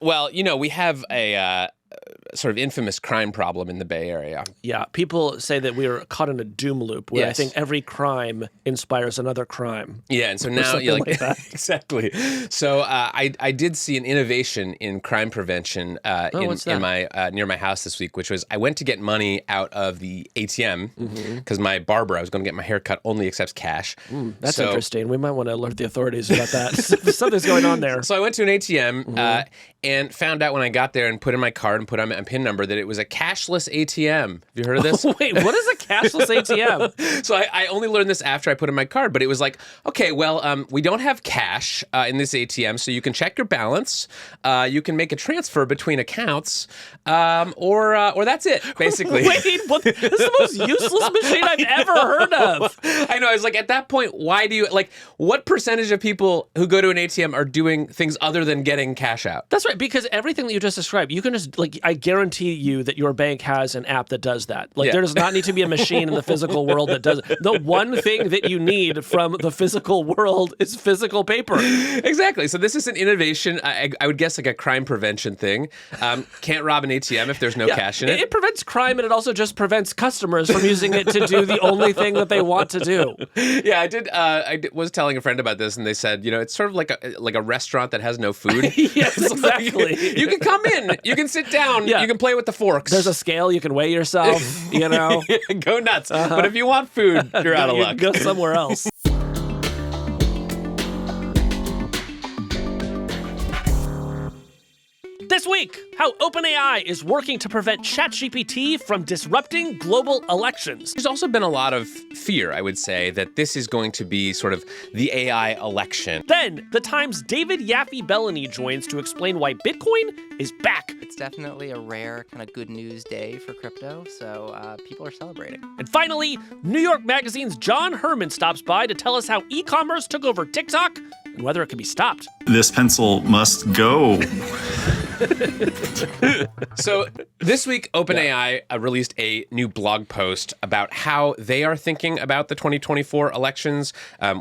Well, we have a sort of infamous crime problem in the Bay Area. Yeah, people say that we are caught in a doom loop where I think every crime inspires another crime. Yeah, and so now you're like that. Exactly. So I did see an innovation in crime prevention in my near my house this week, which was I went to get money out of the ATM because my barber, I was going to get my hair cut, only accepts cash. That's interesting. We might want to alert the authorities about that. Something's going on there. So I went to an ATM and found out when I got there and put in my card and put on my PIN number that it was a cashless ATM. Have you heard of this? Wait, what is a cashless ATM? So I only learned this after I put in my card, but it was like, okay, well, we don't have cash in this ATM, so you can check your balance, you can make a transfer between accounts, or that's it, basically. Wait, what? This is the most useless machine I've ever heard of. I know. I was like, at that point, why do you, what percentage of people who go to an ATM are doing things other than getting cash out? That's right, because everything that you just described, you can just, I guarantee you that your bank has an app that does that. There does not need to be a machine in the physical world that does it. The one thing that you need from the physical world is physical paper. Exactly. So this is an innovation. I would guess like a crime prevention thing. Can't rob an ATM if there's no cash in it. It prevents crime, and it also just prevents customers from using it to do the only thing that they want to do. Yeah, I did. Was telling a friend about this, and they said, it's sort of like a restaurant that has no food. Yes, exactly. You can come in, you can sit down, you can play with the forks. There's a scale, you can weigh yourself, Go nuts. But if you want food, you're out of luck. Go somewhere else. This week, how OpenAI is working to prevent ChatGPT from disrupting global elections. There's also been a lot of fear, I would say, that this is going to be sort of the AI election. Then, the Times' David Yaffe-Bellany joins to explain why Bitcoin is back. It's definitely a rare kind of good news day for crypto, so people are celebrating. And finally, New York Magazine's John Herrman stops by to tell us how e-commerce took over TikTok and whether it can be stopped. This pencil must go. So this week, OpenAI released a new blog post about how they are thinking about the 2024 elections.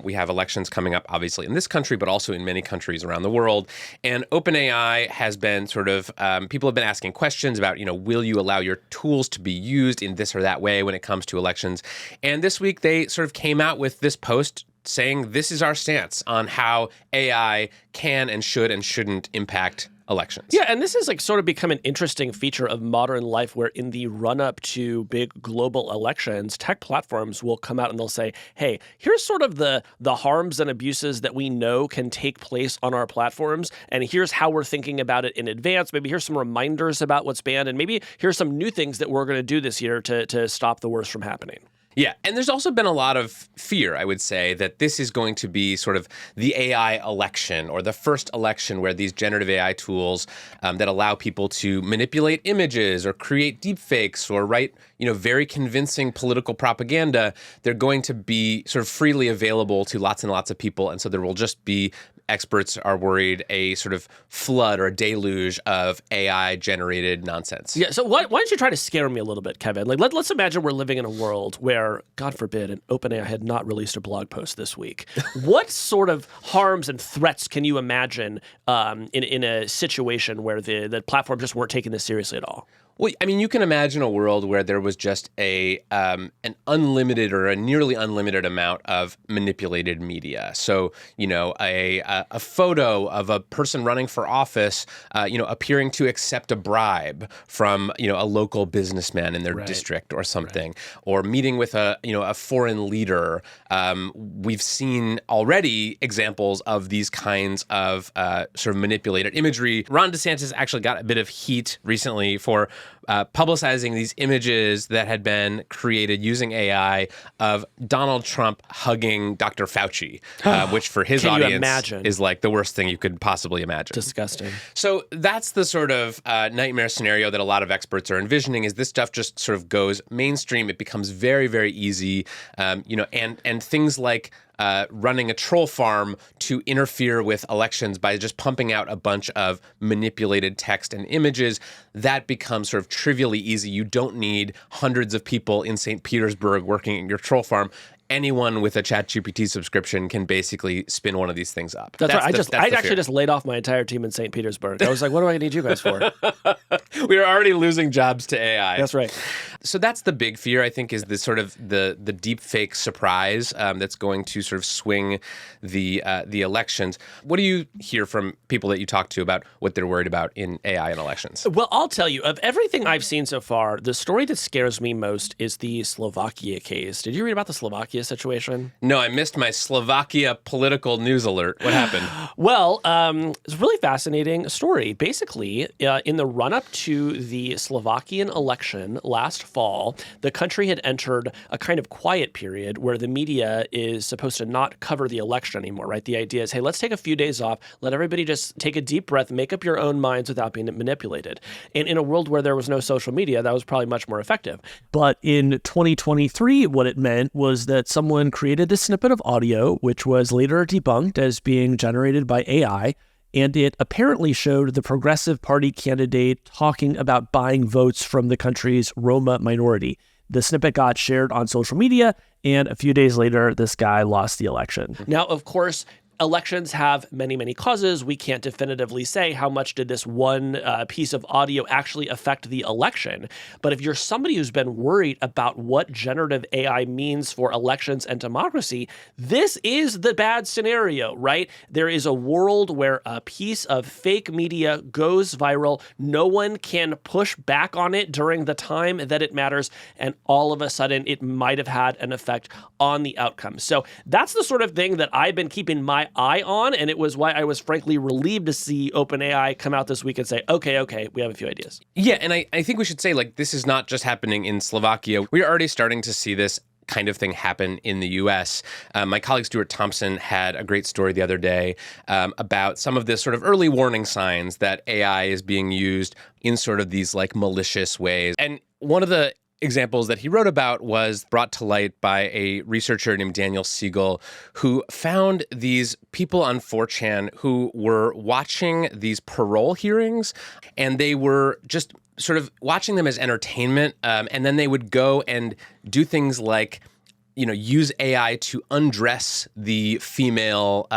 We have elections coming up, obviously, in this country, but also in many countries around the world. And OpenAI has been sort of, people have been asking questions about, will you allow your tools to be used in this or that way when it comes to elections? And this week, they sort of came out with this post saying this is our stance on how AI can and should and shouldn't impact elections. Yeah, and this is sort of become an interesting feature of modern life where in the run-up to big global elections, tech platforms will come out and they'll say, hey, here's sort of the harms and abuses that we know can take place on our platforms, and here's how we're thinking about it in advance. Maybe here's some reminders about what's banned, and maybe here's some new things that we're going to do this year to stop the worst from happening. Yeah, and there's also been a lot of fear, I would say, that this is going to be sort of the AI election or the first election where these generative AI tools that allow people to manipulate images or create deepfakes or write, very convincing political propaganda, they're going to be sort of freely available to lots and lots of people. And so there will just be, experts are worried, a sort of flood or a deluge of AI-generated nonsense. Yeah, so why don't you try to scare me a little bit, Kevin? Let's imagine we're living in a world where, God forbid, an OpenAI had not released a blog post this week. What sort of harms and threats can you imagine in a situation where the platform just weren't taking this seriously at all? Well, I mean, you can imagine a world where there was just an unlimited or a nearly unlimited amount of manipulated media. So, a photo of a person running for office, appearing to accept a bribe from, a local businessman in their district or something, or meeting with a foreign leader. We've seen already examples of these kinds of sort of manipulated imagery. Ron DeSantis actually got a bit of heat recently for publicizing these images that had been created using AI of Donald Trump hugging Dr. Fauci, which for his audience is like the worst thing you could possibly imagine. Disgusting. So that's the sort of nightmare scenario that a lot of experts are envisioning, is this stuff just sort of goes mainstream. It becomes very, very easy, and things like running a troll farm to interfere with elections by just pumping out a bunch of manipulated text and images, that becomes sort of trivially easy. You don't need hundreds of people in St. Petersburg working at your troll farm. Anyone with a ChatGPT subscription can basically spin one of these things up. That's right. I actually just laid off my entire team in St. Petersburg. I was like, what do I need you guys for? We are already losing jobs to AI. That's right. So that's the big fear, I think, is the sort of the deep fake surprise that's going to sort of swing the elections. What do you hear from people that you talk to about what they're worried about in AI and elections? Well, I'll tell you, of everything I've seen so far, the story that scares me most is the Slovakia case. Did you read about the Slovakia situation? No, I missed my Slovakia political news alert. What happened? Well, it's a really fascinating story. Basically, in the run-up to the Slovakian election last fall, the country had entered a kind of quiet period where the media is supposed to not cover the election anymore, right? The idea is, hey, let's take a few days off, let everybody just take a deep breath, make up your own minds without being manipulated. And in a world where there was no social media, that was probably much more effective. But in 2023, what it meant was that someone created a snippet of audio, which was later debunked as being generated by AI, and it apparently showed the Progressive Party candidate talking about buying votes from the country's Roma minority. The snippet got shared on social media, and a few days later, this guy lost the election. Now, of course, elections have many, many causes. We can't definitively say how much did this one piece of audio actually affect the election. But if you're somebody who's been worried about what generative AI means for elections and democracy, this is the bad scenario, right? There is a world where a piece of fake media goes viral. No one can push back on it during the time that it matters. And all of a sudden, it might have had an effect on the outcome. So that's the sort of thing that I've been keeping my eye on, and it was why I was frankly relieved to see OpenAI come out this week and say, okay, we have a few ideas. Yeah, and I think we should say, like, this is not just happening in Slovakia. We're already starting to see this kind of thing happen in the U.S. My colleague Stuart Thompson had a great story the other day about some of the sort of early warning signs that AI is being used in sort of these like malicious ways. And one of the examples that he wrote about was brought to light by a researcher named Daniel Siegel, who found these people on 4chan who were watching these parole hearings, and they were just sort of watching them as entertainment, and then they would go and do things like, you know, use AI to undress the female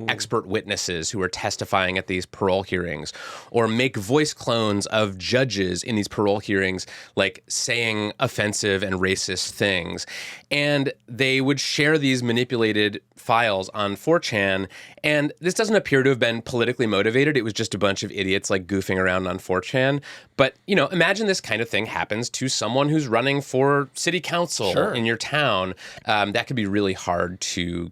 expert witnesses who are testifying at these parole hearings, or make voice clones of judges in these parole hearings, like saying offensive and racist things. And they would share these manipulated files on 4chan. And this doesn't appear to have been politically motivated. It was just a bunch of idiots like goofing around on 4chan. But, you know, imagine this kind of thing happens to someone who's running for city council in your town. That could be really hard to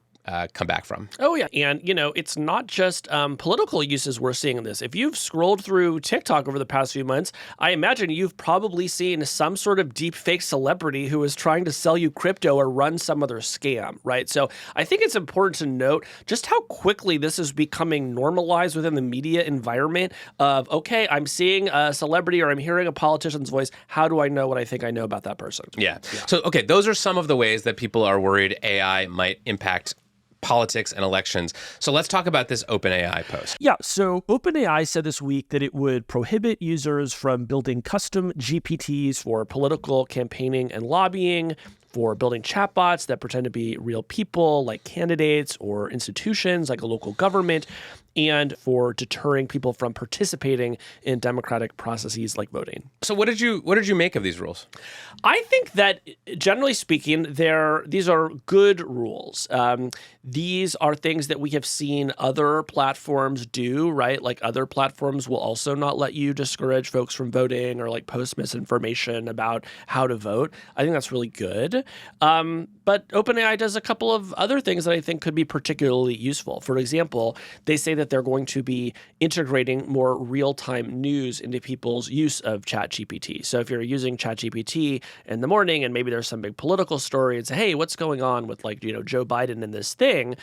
come back from. Oh, yeah. And, you know, it's not just political uses we're seeing in this. If you've scrolled through TikTok over the past few months, I imagine you've probably seen some sort of deep fake celebrity who is trying to sell you crypto or run some other scam, right? So I think it's important to note just how quickly this is becoming normalized within the media environment of, okay, I'm seeing a celebrity or I'm hearing a politician's voice. How do I know what I think I know about that person? Yeah. So, okay, those are some of the ways that people are worried AI might impact politics and elections. So let's talk about this OpenAI post. Yeah, so OpenAI said this week that it would prohibit users from building custom GPTs for political campaigning and lobbying, for building chatbots that pretend to be real people like candidates or institutions like a local government, and for deterring people from participating in democratic processes like voting. So what did you make of these rules? I think that, generally speaking, these are good rules. These are things that we have seen other platforms do, right? Like other platforms will also not let you discourage folks from voting or like post misinformation about how to vote. I think that's really good. But OpenAI does a couple of other things that I think could be particularly useful. For example, they say that they're going to be integrating more real-time news into people's use of ChatGPT. So if you're using ChatGPT in the morning and maybe there's some big political story and say, hey, what's going on with like, you know, Joe Biden and this thing,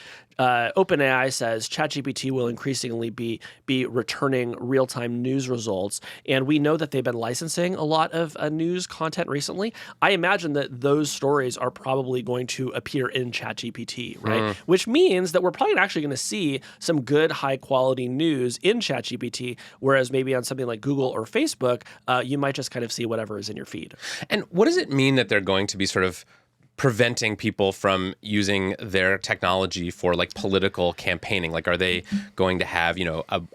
OpenAI says ChatGPT will increasingly be returning real-time news results, and we know that they've been licensing a lot of news content recently. I imagine that those stories are probably going to appear in ChatGPT, right? Which means that we're probably actually going to see some good, high-quality news in ChatGPT, whereas maybe on something like Google or Facebook, you might just kind of see whatever is in your feed. And what does it mean that they're going to be sort of preventing people from using their technology for like political campaigning? Like, are they going to have,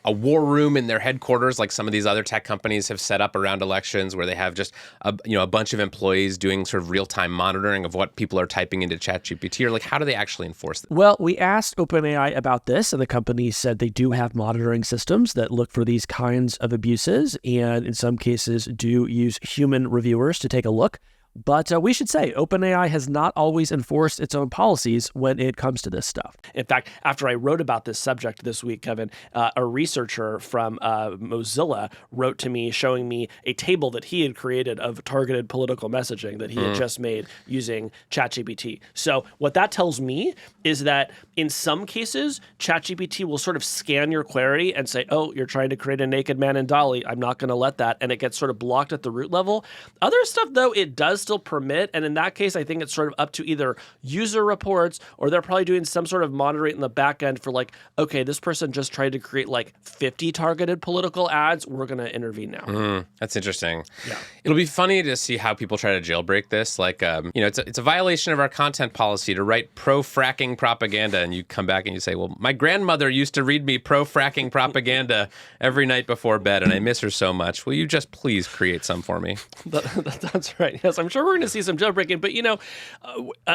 a war room in their headquarters, like some of these other tech companies have set up around elections, where they have just a bunch of employees doing sort of real-time monitoring of what people are typing into ChatGPT? Or like, how do they actually enforce that? Well, we asked OpenAI about this, and the company said they do have monitoring systems that look for these kinds of abuses, and in some cases do use human reviewers to take a look. But we should say OpenAI has not always enforced its own policies when it comes to this stuff. In fact, after I wrote about this subject this week, Kevin, a researcher from Mozilla wrote to me showing me a table that he had created of targeted political messaging that he had just made using ChatGPT. So what that tells me is that in some cases, ChatGPT will sort of scan your query and say, oh, you're trying to create a naked man in Dolly. I'm not going to let that. And it gets sort of blocked at the root level. Other stuff, though, it does still permit. And in that case, I think it's sort of up to either user reports, or they're probably doing some sort of monitoring in the back end for like, okay, this person just tried to create like 50 targeted political ads. We're going to intervene now. That's interesting. Yeah. It'll be funny to see how people try to jailbreak this. Like, it's a violation of our content policy to write pro-fracking propaganda. And you come back and you say, well, my grandmother used to read me pro-fracking propaganda every night before bed, and I miss her so much. Will you just please create some for me? That's right. Yes, I'm sure we're going to see some jailbreaking. But,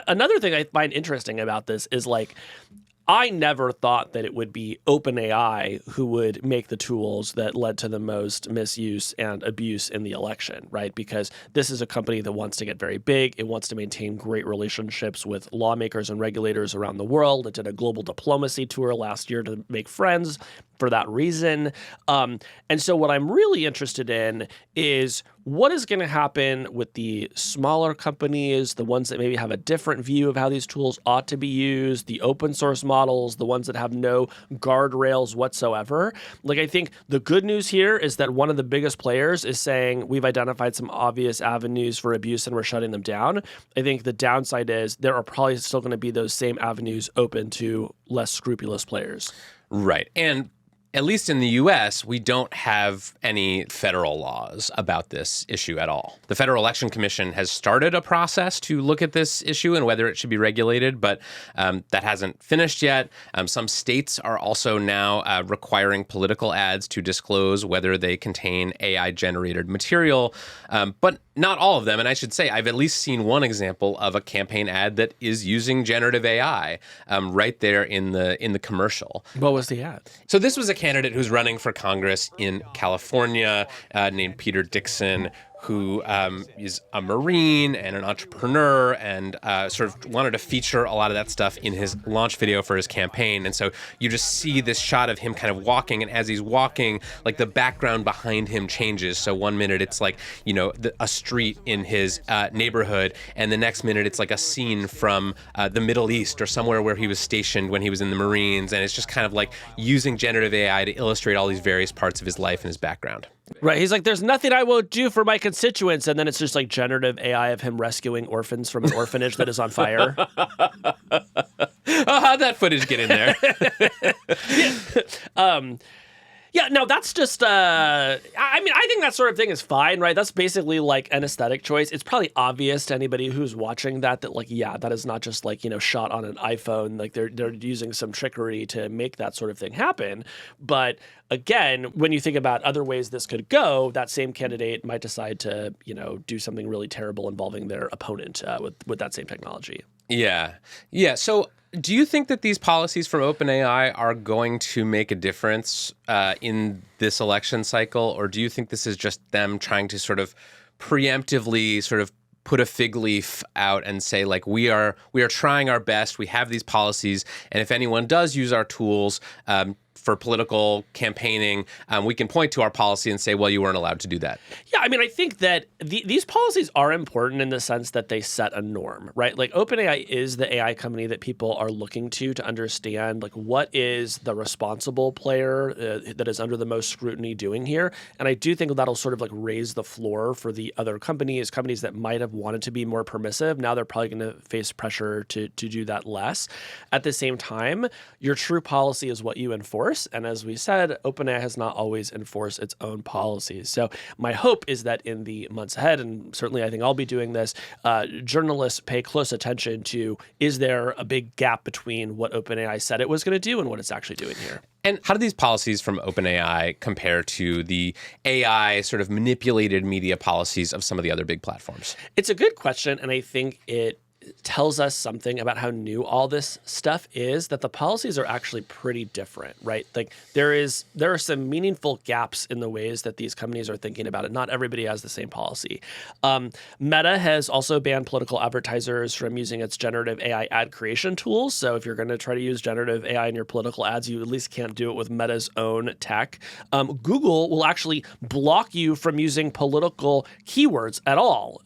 another thing I find interesting about this is like, I never thought that it would be OpenAI who would make the tools that led to the most misuse and abuse in the election, right? Because this is a company that wants to get very big. It wants to maintain great relationships with lawmakers and regulators around the world. It did a global diplomacy tour last year to make friends for that reason. And so what I'm really interested in is what is going to happen with the smaller companies, the ones that maybe have a different view of how these tools ought to be used, the open source models, the ones that have no guardrails whatsoever. Like, I think the good news here is that one of the biggest players is saying we've identified some obvious avenues for abuse and we're shutting them down. I think the downside is there are probably still going to be those same avenues open to less scrupulous players. Right. And at least in the U.S., we don't have any federal laws about this issue at all. The Federal Election Commission has started a process to look at this issue and whether it should be regulated, but that hasn't finished yet. Some states are also now requiring political ads to disclose whether they contain AI-generated material, but not all of them. And I should say, I've at least seen one example of a campaign ad that is using generative AI right there in the commercial. What was the ad? So this was a candidate who's running for Congress in California named Peter Dixon, who is a Marine and an entrepreneur and sort of wanted to feature a lot of that stuff in his launch video for his campaign. And so you just see this shot of him kind of walking, and as he's walking, like the background behind him changes. So one minute it's like, a street in his neighborhood, and the next minute it's like a scene from the Middle East or somewhere where he was stationed when he was in the Marines. And it's just kind of like using generative AI to illustrate all these various parts of his life and his background. Right. He's like, there's nothing I won't do for my constituents. And then it's just like generative AI of him rescuing orphans from an orphanage that is on fire. How'd that footage get in there? Yeah, no, that's just, I think that sort of thing is fine, right? That's basically like an aesthetic choice. It's probably obvious to anybody who's watching that like, yeah, that is not just like, shot on an iPhone. Like they're using some trickery to make that sort of thing happen. But again, when you think about other ways this could go, that same candidate might decide to, do something really terrible involving their opponent with that same technology. Yeah. Yeah. So do you think that these policies from OpenAI are going to make a difference in this election cycle? Or do you think this is just them trying to sort of preemptively sort of put a fig leaf out and say, like, we are trying our best, we have these policies, and if anyone does use our tools, for political campaigning, we can point to our policy and say, well, you weren't allowed to do that. Yeah, I mean, I think that these policies are important in the sense that they set a norm, right? Like OpenAI is the AI company that people are looking to understand, like, what is the responsible player that is under the most scrutiny doing here? And I do think that'll sort of like raise the floor for the other companies that might have wanted to be more permissive. Now they're probably going to face pressure to do that less. At the same time, your true policy is what you enforce. And as we said, OpenAI has not always enforced its own policies. So my hope is that in the months ahead, and certainly I think I'll be doing this, journalists pay close attention to, is there a big gap between what OpenAI said it was going to do and what it's actually doing here? And how do these policies from OpenAI compare to the AI sort of manipulated media policies of some of the other big platforms? It's a good question, and I think it tells us something about how new all this stuff is, that the policies are actually pretty different, right? Like there are some meaningful gaps in the ways that these companies are thinking about it. Not everybody has the same policy. Meta has also banned political advertisers from using its generative AI ad creation tools. So if you're going to try to use generative AI in your political ads, you at least can't do it with Meta's own tech. Google will actually block you from using political keywords at all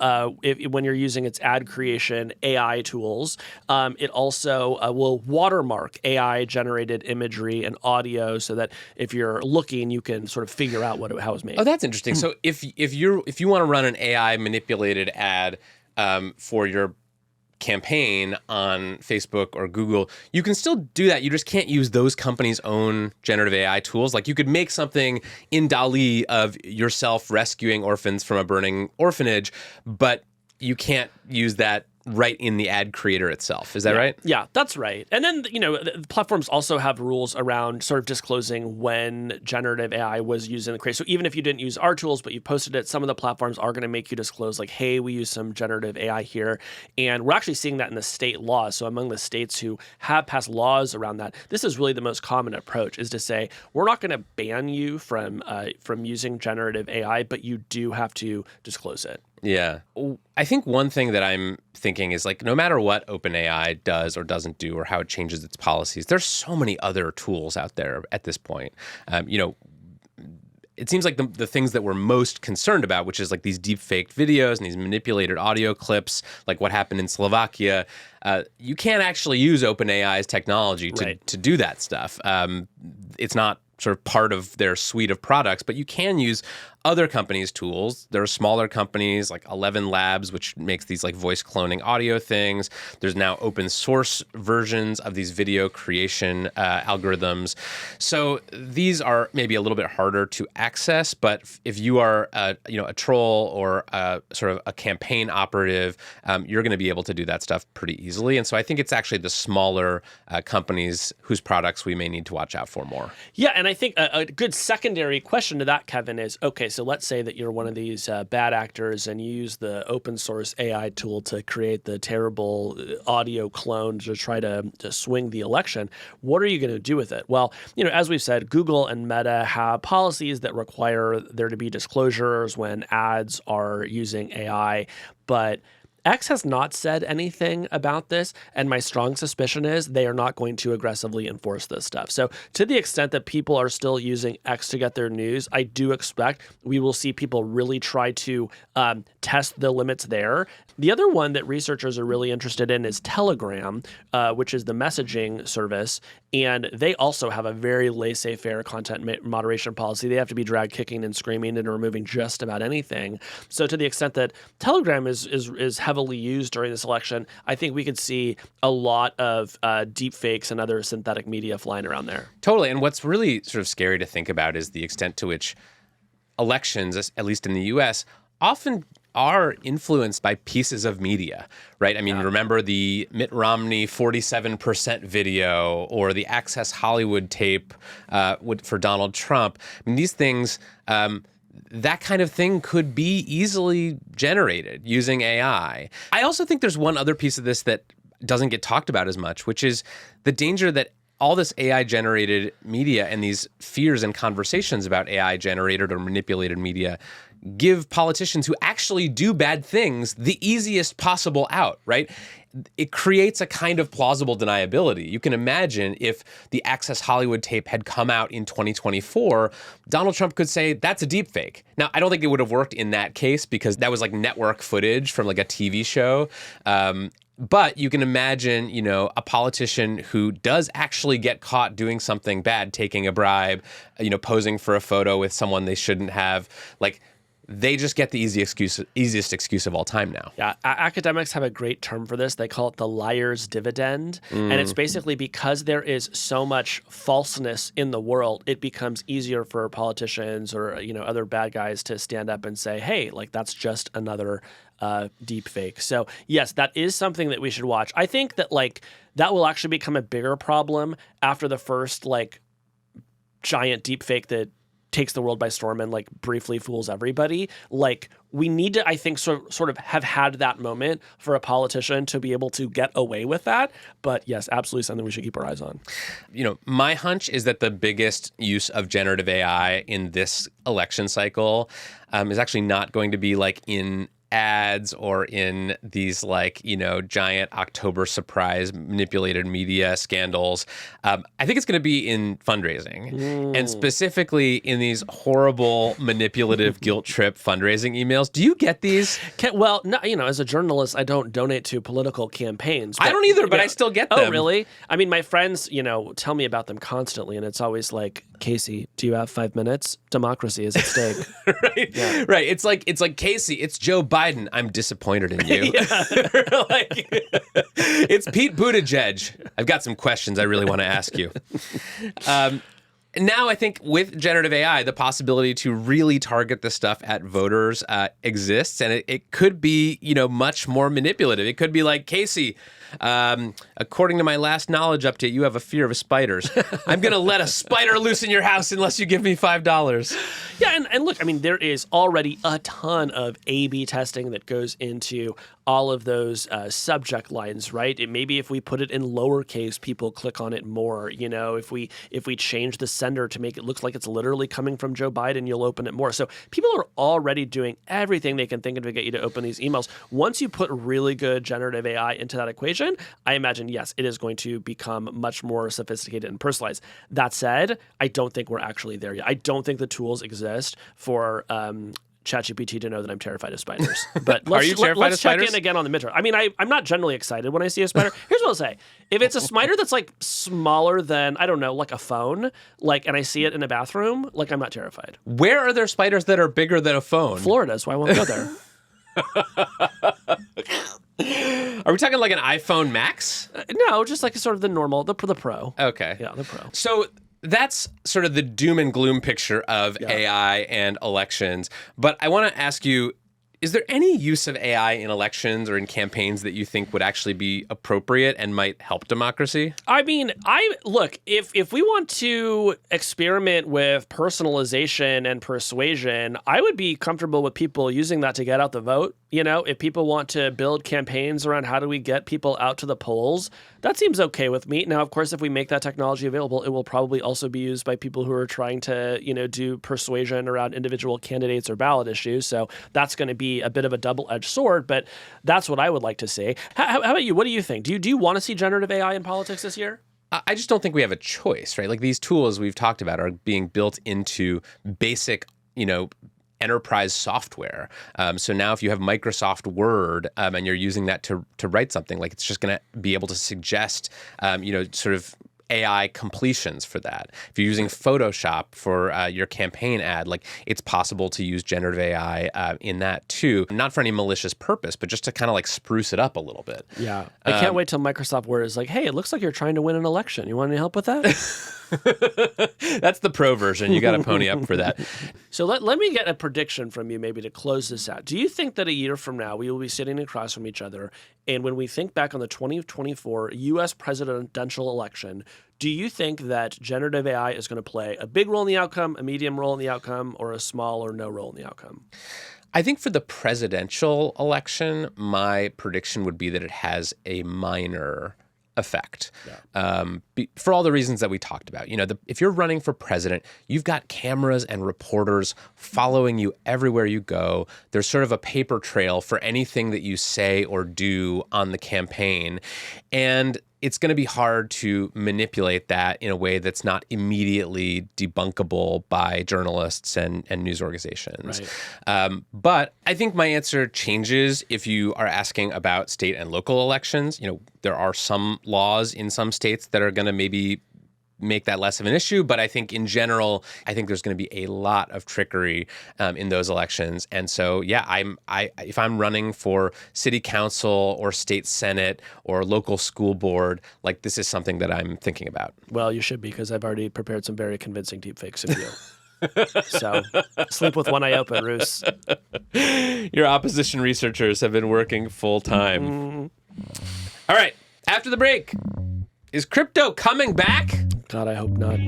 when you're using its ad creation AI tools. It also will watermark AI-generated imagery and audio so that if you're looking, you can sort of figure out how it was made. Oh, that's interesting. So if you want to run an AI-manipulated ad for your campaign on Facebook or Google, you can still do that. You just can't use those companies' own generative AI tools. Like you could make something in DALL-E of yourself rescuing orphans from a burning orphanage, but you can't use that right in the ad creator itself. Is that right? Yeah, that's right. And then, the platforms also have rules around sort of disclosing when generative AI was used in the creation. So even if you didn't use our tools, but you posted it, some of the platforms are going to make you disclose like, hey, we use some generative AI here. And we're actually seeing that in the state laws. So among the states who have passed laws around that, this is really the most common approach, is to say, we're not going to ban you from using generative AI, but you do have to disclose it. Yeah. I think one thing that I'm thinking is like, no matter what OpenAI does or doesn't do or how it changes its policies, there's so many other tools out there at this point. It seems like the things that we're most concerned about, which is like these deep faked videos and these manipulated audio clips, like what happened in Slovakia, you can't actually use OpenAI's technology to do that stuff. It's not sort of part of their suite of products, but you can use other companies' tools. There are smaller companies like 11 Labs, which makes these like voice cloning audio things. There's now open source versions of these video creation algorithms. So these are maybe a little bit harder to access, but if you are a troll or sort of a campaign operative, you're going to be able to do that stuff pretty easily. And so I think it's actually the smaller companies whose products we may need to watch out for more. Yeah, and I think a good secondary question to that, Kevin, is, okay, so let's say that you're one of these bad actors and you use the open source AI tool to create the terrible audio clone to try to swing the election. What are you going to do with it? Well, as we've said, Google and Meta have policies that require there to be disclosures when ads are using AI, but X has not said anything about this, and my strong suspicion is they are not going to aggressively enforce this stuff. So to the extent that people are still using X to get their news, I do expect we will see people really try to test the limits there. The other one that researchers are really interested in is Telegram, which is the messaging service, and they also have a very laissez-faire content moderation policy. They have to be dragged kicking and screaming and removing just about anything. So to the extent that Telegram is heavily used during this election, I think we could see a lot of deep fakes and other synthetic media flying around there. Totally. And what's really sort of scary to think about is the extent to which elections, at least in the US, often are influenced by pieces of media, right? I mean, remember the Mitt Romney 47% video or the Access Hollywood tape for Donald Trump. I mean, these things, that kind of thing could be easily generated using AI. I also think there's one other piece of this that doesn't get talked about as much, which is the danger that all this AI-generated media and these fears and conversations about AI-generated or manipulated media give politicians who actually do bad things the easiest possible out, right? It creates a kind of plausible deniability. You can imagine if the Access Hollywood tape had come out in 2024, Donald Trump could say, that's a deep fake. Now, I don't think it would have worked in that case because that was like network footage from like a TV show. But you can imagine, a politician who does actually get caught doing something bad, taking a bribe, posing for a photo with someone they shouldn't have, like, they just get the easiest excuse of all time now. Yeah, academics have a great term for this. They call it the liar's dividend. And it's basically because there is so much falseness in the world, it becomes easier for politicians or, other bad guys to stand up and say, hey, like that's just another deep fake. So yes, that is something that we should watch. I think that that will actually become a bigger problem after the first giant deep fake that takes the world by storm and briefly fools everybody. We need to, I think, sort of have had that moment for a politician to be able to get away with that. But yes, absolutely something we should keep our eyes on. My hunch is that the biggest use of generative AI in this election cycle is actually not going to be in ads or in these giant October surprise manipulated media scandals. I think it's going to be in fundraising and specifically in these horrible manipulative guilt trip fundraising emails. Do you get these? Well, no, as a journalist, I don't donate to political campaigns. I don't either, but I still get them. Oh, really? I mean, my friends, tell me about them constantly, and it's always like, Casey, do you have 5 minutes? Democracy is at stake. Right. Yeah. Right. It's like Casey, it's Joe Biden. I'm disappointed in you. It's Pete Buttigieg. I've got some questions I really want to ask you. Now I think with generative AI, the possibility to really target the stuff at voters exists, and it could be, much more manipulative. It could be like, Casey, according to my last knowledge update, you have a fear of spiders. I'm going to let a spider loose in your house unless you give me $5. Yeah, and look, I mean, there is already a ton of A/B testing that goes into all of those subject lines, right? Maybe if we put it in lowercase, people click on it more. If we change the sender to make it look like it's literally coming from Joe Biden, you'll open it more. So people are already doing everything they can think of to get you to open these emails. Once you put really good generative AI into that equation, I imagine, yes, it is going to become much more sophisticated and personalized. That said, I don't think we're actually there yet. I don't think the tools exist for ChatGPT to know that I'm terrified of spiders. But Are you terrified of spiders? Check in again on the midterm. I mean, I'm not generally excited when I see a spider. Here's what I'll say. If it's a spider that's smaller than, I don't know, like a phone, and I see it in a bathroom, I'm not terrified. Where are there spiders that are bigger than a phone? Florida, so I won't go there. Are we talking like an iPhone Max? No, just sort of the normal, the Pro. Okay. Yeah, the Pro. So that's sort of the doom and gloom picture of AI and elections. But I want to ask you, is there any use of AI in elections or in campaigns that you think would actually be appropriate and might help democracy? I mean, look, if we want to experiment with personalization and persuasion, I would be comfortable with people using that to get out the vote. If people want to build campaigns around how do we get people out to the polls, that seems okay with me. Now, of course, if we make that technology available, it will probably also be used by people who are trying to, do persuasion around individual candidates or ballot issues. So that's going to be a bit of a double-edged sword, but that's what I would like to see. How about you? What do you think? Do you want to see generative AI in politics this year? I just don't think we have a choice, right? These tools we've talked about are being built into basic, enterprise software. So now if you have Microsoft Word and you're using that to write something, it's just going to be able to suggest, sort of AI completions for that. If you're using Photoshop for your campaign ad, it's possible to use generative AI in that too. Not for any malicious purpose, but just to kind of spruce it up a little bit. Yeah. I can't wait till Microsoft Word is hey, it looks like you're trying to win an election. You want any help with that? That's the pro version. You got to pony up for that. So let me get a prediction from you maybe to close this out. Do you think that a year from now we will be sitting across from each other, and when we think back on the 2024 U.S. presidential election, do you think that generative AI is going to play a big role in the outcome, a medium role in the outcome, or a small or no role in the outcome? I think for the presidential election, my prediction would be that it has a minor effect for all the reasons that we talked about. If you're running for president, you've got cameras and reporters following you everywhere you go. There's sort of a paper trail for anything that you say or do on the campaign. And it's going to be hard to manipulate that in a way that's not immediately debunkable by journalists and news organizations. Right. But I think my answer changes if you are asking about state and local elections. There are some laws in some states that are going to maybe make that less of an issue. But I think in general, there's going to be a lot of trickery in those elections. And so, if I'm running for city council or state senate or local school board, this is something that I'm thinking about. Well, you should be, because I've already prepared some very convincing deepfakes of you. So sleep with one eye open, Roose. Your opposition researchers have been working full time. All right. After the break, is crypto coming back? God, I hope not.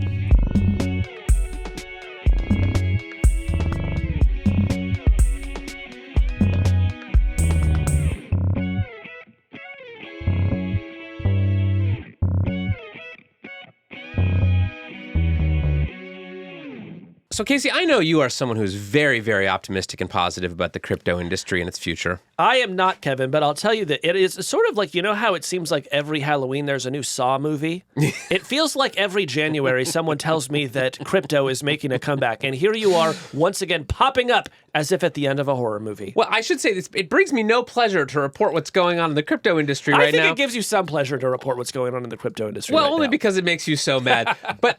So, Casey, I know you are someone who's very, very optimistic and positive about the crypto industry and its future. I am not, Kevin, but I'll tell you that it is sort of like, how it seems like every Halloween there's a new Saw movie? It feels like every January someone tells me that crypto is making a comeback, and here you are once again popping up as if at the end of a horror movie. Well, I should say this, it brings me no pleasure to report what's going on in the crypto industry right now. I think it gives you some pleasure to report what's going on in the crypto industry well, right only now. Because it makes you so mad. But,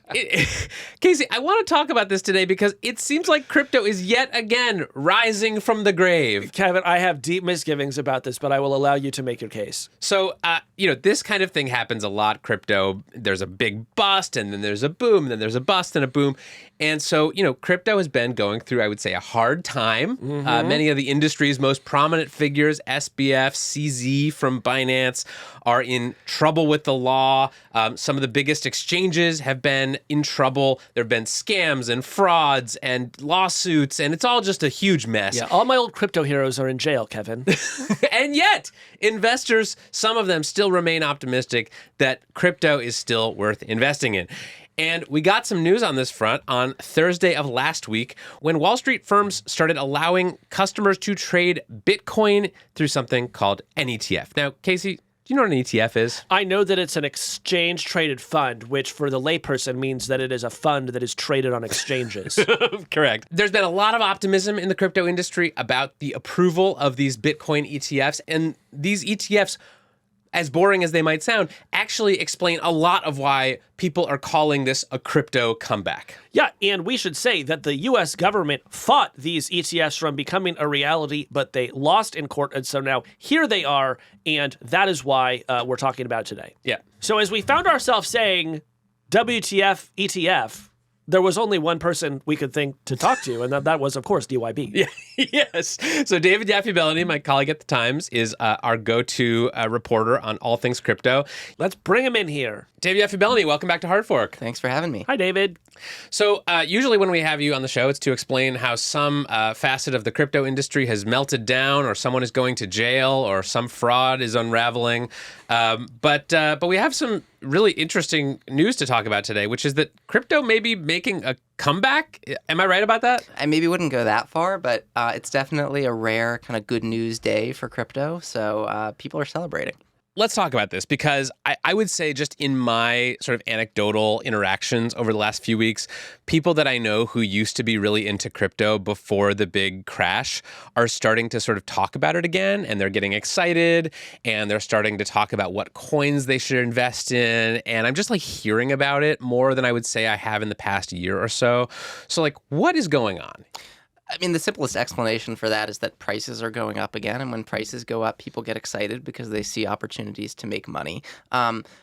Casey, I want to talk about this today because it seems like crypto is yet again rising from the grave. Kevin, I have deep misgivings about this, but I will allow you to make your case. So, this kind of thing happens a lot, crypto. There's a big bust, and then there's a boom, and then there's a bust and a boom. And so, crypto has been going through, I would say, a hard time. Many of the industry's most prominent figures, SBF, CZ from Binance, are in trouble with the law. Some of the biggest exchanges have been in trouble. There have been scams and frauds and lawsuits, and it's all just a huge mess. Yeah, all my old crypto heroes are in jail, Kevin. And yet, investors, some of them still remain optimistic that crypto is still worth investing in. And we got some news on this front on Thursday of last week when Wall Street firms started allowing customers to trade Bitcoin through something called an ETF. Now, Casey, do you know what an ETF is? I know that it's an exchange-traded fund, which for the layperson means that it is a fund that is traded on exchanges. Correct. There's been a lot of optimism in the crypto industry about the approval of these Bitcoin ETFs, and these ETFs, as boring as they might sound, actually explain a lot of why people are calling this a crypto comeback. Yeah, and we should say that the U.S. government fought these ETFs from becoming a reality, but they lost in court, and so now here they are, and that is why we're talking about it today. Yeah. So as we found ourselves saying, WTF ETF, there was only one person we could think to talk to, and that was, of course, DYB. Yeah, yes. So David Yaffe-Bellany, my colleague at the Times, is our go-to reporter on all things crypto. Let's bring him in here. David Yaffe-Bellany, welcome back to Hard Fork. Thanks for having me. Hi, David. So usually when we have you on the show, it's to explain how some facet of the crypto industry has melted down, or someone is going to jail, or some fraud is unraveling. But we have some really interesting news to talk about today, which is that crypto may be making a comeback. Am I right about that? I maybe wouldn't go that far, but it's definitely a rare kind of good news day for crypto, so people are celebrating. Let's talk about this because I would say just in my sort of anecdotal interactions over the last few weeks, people that I know who used to be really into crypto before the big crash are starting to sort of talk about it again, and they're getting excited, and they're starting to talk about what coins they should invest in, and I'm just like hearing about it more than I would say I have in the past year or so. So like, what is going on? I mean, the simplest explanation for that is that prices are going up again, and when prices go up, people get excited because they see opportunities to make money.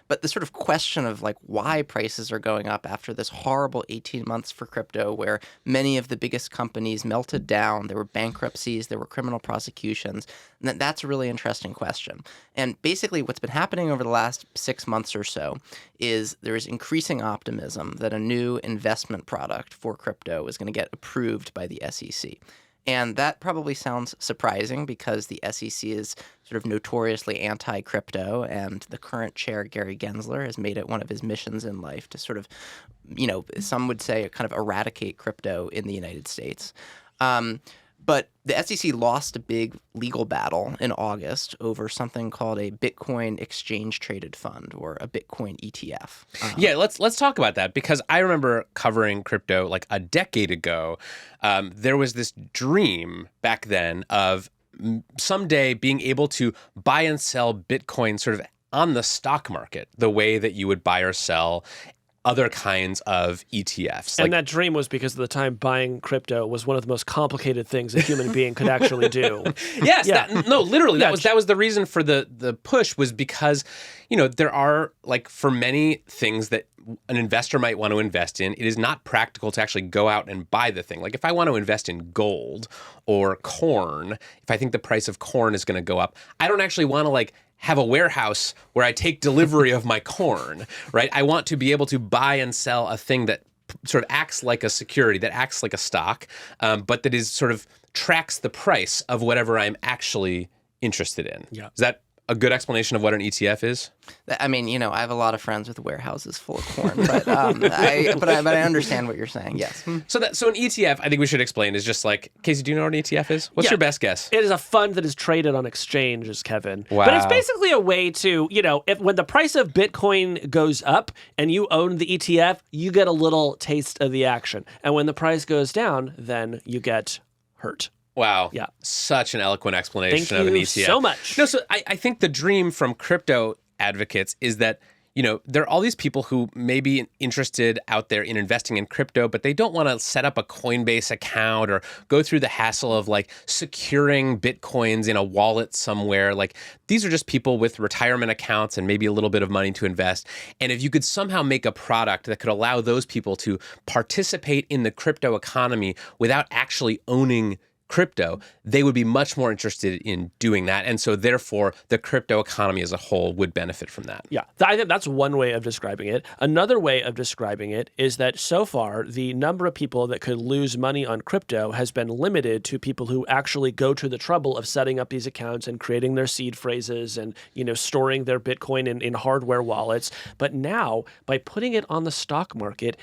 But the sort of question of like why prices are going up after this horrible 18 months for crypto, where many of the biggest companies melted down, there were bankruptcies, there were criminal prosecutions, and that's a really interesting question. And basically what's been happening over the last 6 months or so is there is increasing optimism that a new investment product for crypto is going to get approved by the SEC. And that probably sounds surprising because the SEC is sort of notoriously anti-crypto, and the current chair, Gary Gensler, has made it one of his missions in life to sort of, some would say kind of eradicate crypto in the United States. But the SEC lost a big legal battle in August over something called a Bitcoin exchange traded fund, or a Bitcoin ETF. Yeah, let's talk about that, because I remember covering crypto like a decade ago. There was this dream back then of someday being able to buy and sell Bitcoin sort of on the stock market, the way that you would buy or sell other kinds of ETFs. And that dream was because at the time buying crypto was one of the most complicated things a human being could actually do. Yes, Yeah. literally, that was the reason for the push, was because, there are, like, for many things that an investor might want to invest in, it is not practical to actually go out and buy the thing. Like, if I want to invest in gold or corn, if I think the price of corn is going to go up, I don't actually want to, have a warehouse where I take delivery of my corn, right? I want to be able to buy and sell a thing that sort of acts like a security, that acts like a stock, but that is sort of tracks the price of whatever I'm actually interested in. Yeah. Is that a good explanation of what an ETF is? I mean, I have a lot of friends with warehouses full of corn, but I understand what you're saying. Yes. So an ETF, I think we should explain, is just like, Casey, do you know what an ETF is? What's Yeah. your best guess? It is a fund that is traded on exchanges, Kevin. Wow. But it's basically a way to, when the price of Bitcoin goes up and you own the ETF, you get a little taste of the action. And when the price goes down, then you get hurt. Wow. Yeah. Such an eloquent explanation Thank of an you ETF. so much. No, so I think the dream from crypto advocates is that, there are all these people who may be interested out there in investing in crypto, but they don't want to set up a Coinbase account or go through the hassle of securing Bitcoins in a wallet somewhere. These are just people with retirement accounts and maybe a little bit of money to invest. And if you could somehow make a product that could allow those people to participate in the crypto economy without actually owning crypto, they would be much more interested in doing that. And so therefore, the crypto economy as a whole would benefit from that. Yeah, I think that's one way of describing it. Another way of describing it is that so far, the number of people that could lose money on crypto has been limited to people who actually go to the trouble of setting up these accounts and creating their seed phrases and, storing their Bitcoin in hardware wallets. But now, by putting it on the stock market,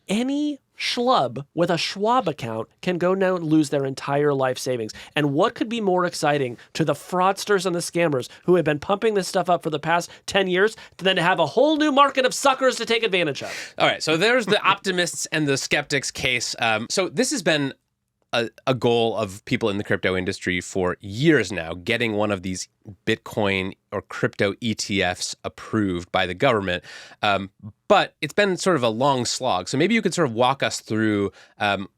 any schlub with a Schwab account can go now and lose their entire life savings. And what could be more exciting to the fraudsters and the scammers who have been pumping this stuff up for the past 10 years than to have a whole new market of suckers to take advantage of? All right, so there's the optimists and the skeptics case. So this has been a goal of people in the crypto industry for years now, getting one of these Bitcoin or crypto ETFs approved by the government. But it's been sort of a long slog. So maybe you could sort of walk us through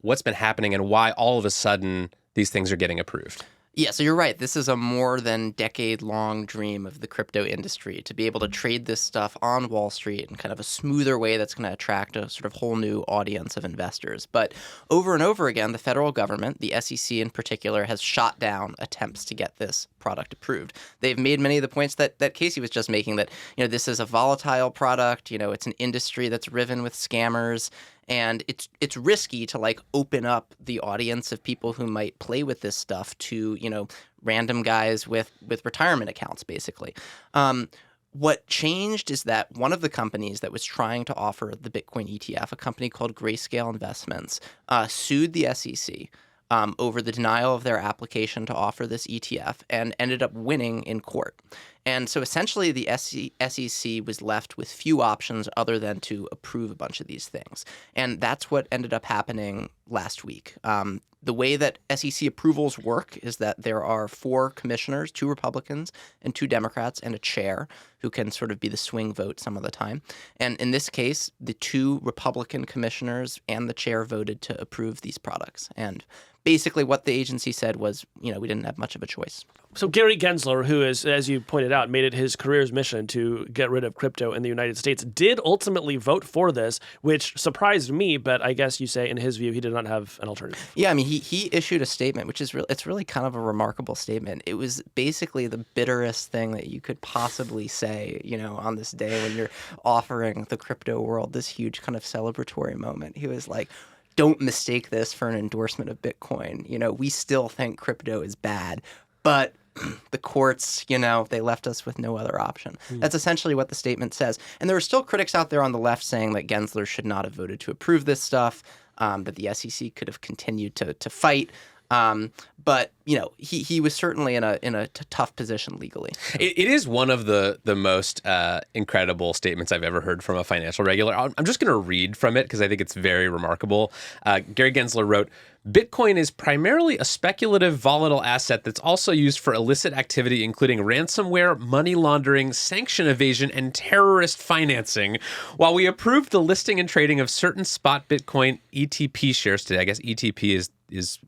what's been happening and why all of a sudden these things are getting approved. Yeah, so you're right. This is a more than decade-long dream of the crypto industry, to be able to trade this stuff on Wall Street in kind of a smoother way that's going to attract a sort of whole new audience of investors. But over and over again, the federal government, the SEC in particular, has shot down attempts to get this product approved. They've made many of the points that Casey was just making, that this is a volatile product, it's an industry that's riven with scammers. And it's risky to open up the audience of people who might play with this stuff to, random guys with retirement accounts, basically. What changed is that one of the companies that was trying to offer the Bitcoin ETF, a company called Grayscale Investments, sued the SEC over the denial of their application to offer this ETF and ended up winning in court. And so essentially the SEC was left with few options other than to approve a bunch of these things. And that's what ended up happening last week. The way that SEC approvals work is that there are 4 commissioners, 2 Republicans and 2 Democrats, and a chair who can sort of be the swing vote some of the time. And in this case, the 2 Republican commissioners and the chair voted to approve these products. And basically what the agency said was, we didn't have much of a choice. So Gary Gensler, who is, as you pointed out, made it his career's mission to get rid of crypto in the United States, did ultimately vote for this, which surprised me, but I guess you say in his view he did not have an alternative. Yeah, I mean, he issued a statement, which is it's really kind of a remarkable statement. It was basically the bitterest thing that you could possibly say, on this day when you're offering the crypto world this huge kind of celebratory moment. He was like, don't mistake this for an endorsement of Bitcoin. We still think crypto is bad, but the courts, they left us with no other option. That's essentially what the statement says. And there are still critics out there on the left saying that Gensler should not have voted to approve this stuff, that the SEC could have continued to fight. But he was certainly in a tough position legally. It is one of the most incredible statements I've ever heard from a financial regulator. I'm just going to read from it because I think it's very remarkable. Gary Gensler wrote, "Bitcoin is primarily a speculative, volatile asset that's also used for illicit activity, including ransomware, money laundering, sanction evasion, and terrorist financing. While we approved the listing and trading of certain spot Bitcoin ETP shares today," I guess ETP is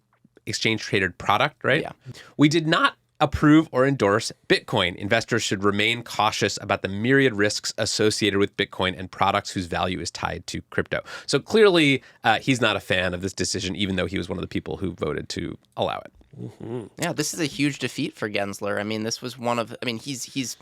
exchange traded product, right? Yeah. "We did not approve or endorse Bitcoin. Investors should remain cautious about the myriad risks associated with Bitcoin and products whose value is tied to crypto." So clearly, he's not a fan of this decision, even though he was one of the people who voted to allow it. Mm-hmm. Yeah, this is a huge defeat for Gensler. I mean, this was he's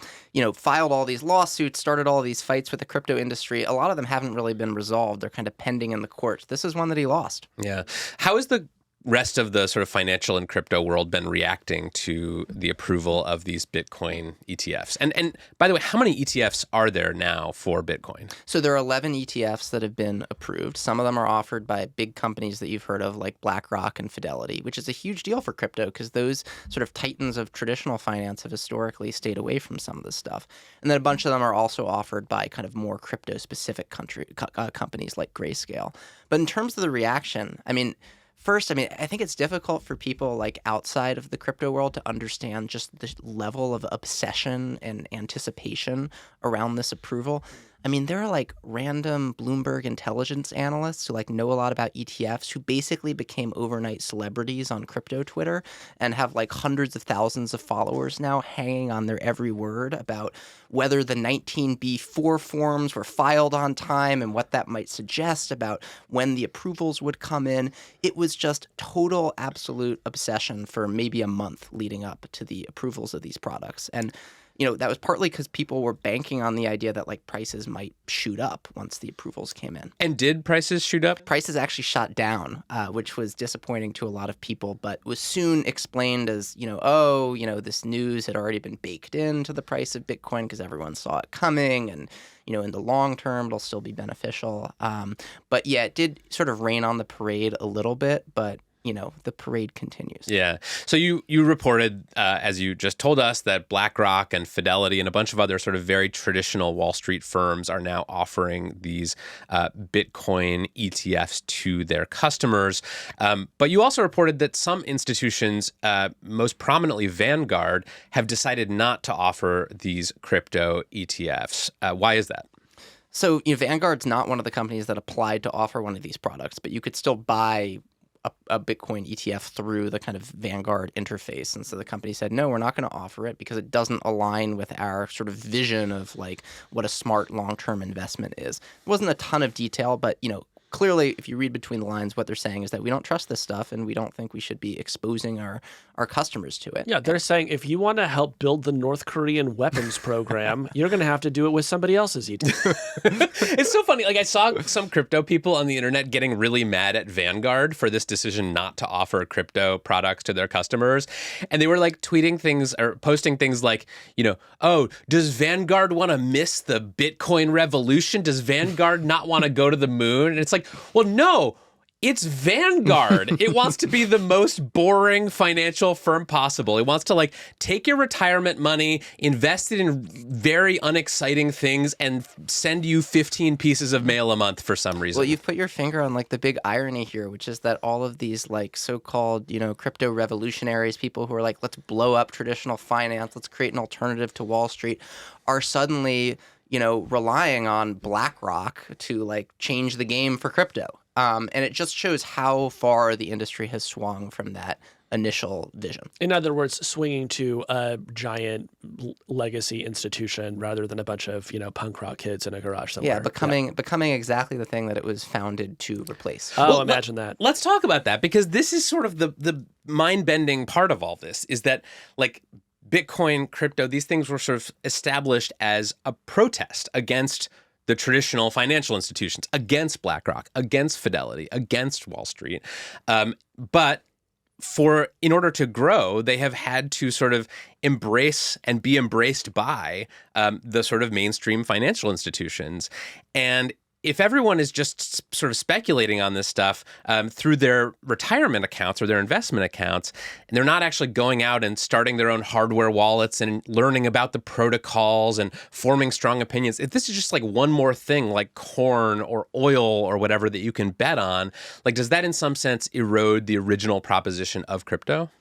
filed all these lawsuits, started all these fights with the crypto industry. A lot of them haven't really been resolved. They're kind of pending in the courts. This is one that he lost. Yeah. How is the rest of the sort of financial and crypto world been reacting to the approval of these Bitcoin ETFs? And by the way, how many ETFs are there now for Bitcoin? So there are 11 ETFs that have been approved. Some of them are offered by big companies that you've heard of, like BlackRock and Fidelity, which is a huge deal for crypto because those sort of titans of traditional finance have historically stayed away from some of this stuff. And then a bunch of them are also offered by kind of more crypto-specific companies like Grayscale. But in terms of the reaction, first, I think it's difficult for people like outside of the crypto world to understand just the level of obsession and anticipation around this approval. There are like random Bloomberg intelligence analysts who know a lot about ETFs who basically became overnight celebrities on crypto Twitter and have hundreds of thousands of followers now hanging on their every word about whether the 19B4 forms were filed on time and what that might suggest about when the approvals would come in. It was just total, absolute obsession for maybe a month leading up to the approvals of these products. And that was partly because people were banking on the idea that prices might shoot up once the approvals came in. And did prices shoot up? Prices actually shot down, which was disappointing to a lot of people, but was soon explained as, this news had already been baked into the price of Bitcoin because everyone saw it coming and, in the long term, it'll still be beneficial. But yeah, it did sort of rain on the parade a little bit, but the parade continues. Yeah. So you reported, as you just told us, that BlackRock and Fidelity and a bunch of other sort of very traditional Wall Street firms are now offering these Bitcoin ETFs to their customers. But you also reported that some institutions, most prominently Vanguard, have decided not to offer these crypto ETFs. Why is that? So Vanguard's not one of the companies that applied to offer one of these products, but you could still buy a Bitcoin ETF through the kind of Vanguard interface. And so the company said, no, we're not going to offer it because it doesn't align with our sort of vision of what a smart long-term investment is. There wasn't a ton of detail, but, clearly, if you read between the lines, what they're saying is that we don't trust this stuff and we don't think we should be exposing our customers to it. Yeah, they're saying if you want to help build the North Korean weapons program, you're going to have to do it with somebody else's ETF. It's so funny. I saw some crypto people on the internet getting really mad at Vanguard for this decision not to offer crypto products to their customers. And they were tweeting things or posting things like, oh, does Vanguard want to miss the Bitcoin revolution? Does Vanguard not want to go to the moon? And it's well, no, it's Vanguard. It wants to be the most boring financial firm possible. It wants to take your retirement money, invest it in very unexciting things, and send you 15 pieces of mail a month for some reason. Well, you've put your finger on the big irony here, which is that all of these so-called, crypto revolutionaries, people who are let's blow up traditional finance, let's create an alternative to Wall Street, are suddenly relying on BlackRock to change the game for crypto. And it just shows how far the industry has swung from that initial vision. In other words, swinging to a giant legacy institution rather than a bunch of, punk rock kids in a garage somewhere. Yeah, becoming exactly the thing that it was founded to replace. Oh, imagine that. Let's talk about that because this is sort of the mind-bending part of all this is that Bitcoin, crypto, these things were sort of established as a protest against the traditional financial institutions, against BlackRock, against Fidelity, against Wall Street. But in order to grow, they have had to sort of embrace and be embraced by the sort of mainstream financial institutions. And if everyone is just sort of speculating on this stuff through their retirement accounts or their investment accounts, and they're not actually going out and starting their own hardware wallets and learning about the protocols and forming strong opinions, if this is just like one more thing like corn or oil or whatever that you can bet on, like, does that in some sense erode the original proposition of crypto?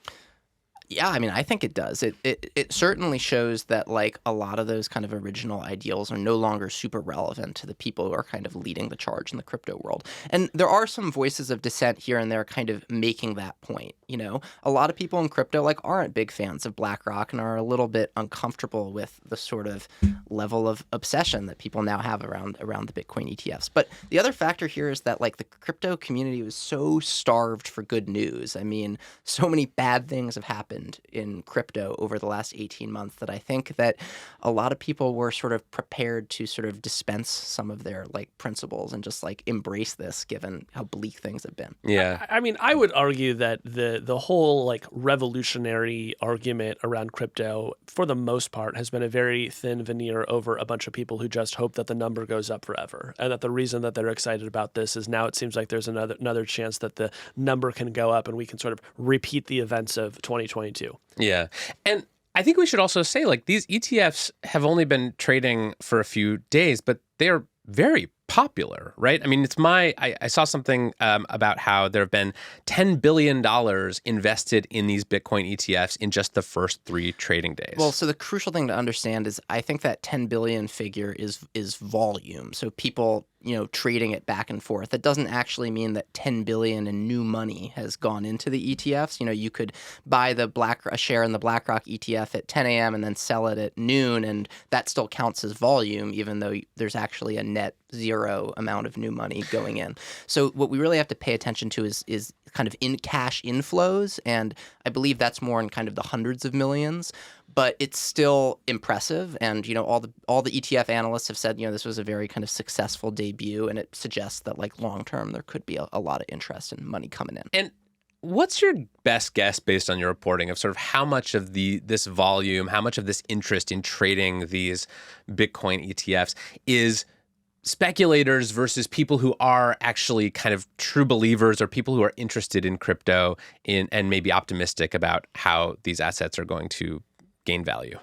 Yeah, I mean, I think it does. It certainly shows that like a lot of those kind of original ideals are no longer super relevant to the people who are kind of leading the charge in the crypto world. And there are some voices of dissent here and there kind of making that point. You know, a lot of people in crypto like aren't big fans of BlackRock and are a little bit uncomfortable with the sort of level of obsession that people now have around the Bitcoin ETFs. But the other factor here is that like the crypto community was so starved for good news. I mean, so many bad things have happened in crypto over the last 18 months that I think that a lot of people were sort of prepared to sort of dispense some of their like principles and just like embrace this given how bleak things have been. Yeah. I mean, I would argue that the whole like revolutionary argument around crypto, for the most part, has been a very thin veneer over a bunch of people who just hope that the number goes up forever, and that the reason that they're excited about this is now it seems like there's another chance that the number can go up and we can sort of repeat the events of 2022. Yeah. And I think we should also say, like, these ETFs have only been trading for a few days, but they're very popular, right? I mean, I saw something about how there have been $10 billion invested in these Bitcoin ETFs in just the first 3 trading days. Well, so the crucial thing to understand is I think that 10 billion figure is volume. So people, you know, trading it back and forth. That doesn't actually mean that 10 billion in new money has gone into the ETFs. You know, you could buy a share in the BlackRock ETF at 10 a.m. and then sell it at noon, and that still counts as volume, even though there's actually a net zero amount of new money going in. So what we really have to pay attention to is kind of in cash inflows, and I believe that's more in kind of the hundreds of millions. But it's still impressive, and you know all the ETF analysts have said, you know, this was a very kind of successful debut, and it suggests that like long term there could be a lot of interest and money coming in. And what's your best guess based on your reporting of sort of how much of this volume, how much of this interest in trading these Bitcoin ETFs is speculators versus people who are actually kind of true believers or people who are interested in crypto and maybe optimistic about how these assets are going to gain value?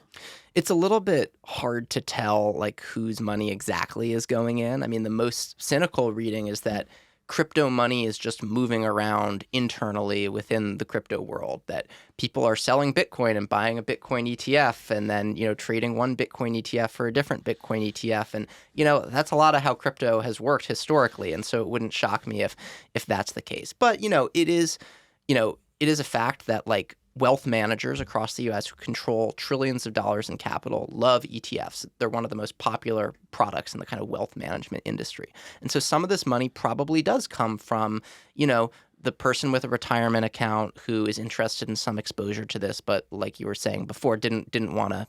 It's a little bit hard to tell like whose money exactly is going in. I mean, the most cynical reading is that crypto money is just moving around internally within the crypto world, that people are selling Bitcoin and buying a Bitcoin ETF and then, you know, trading one Bitcoin ETF for a different Bitcoin ETF. And, you know, that's a lot of how crypto has worked historically. And so it wouldn't shock me if that's the case. But, it is a fact that like wealth managers across the U.S. who control trillions of dollars in capital love ETFs. They're one of the most popular products in the kind of wealth management industry. And so some of this money probably does come from, the person with a retirement account who is interested in some exposure to this, but like you were saying before, didn't want to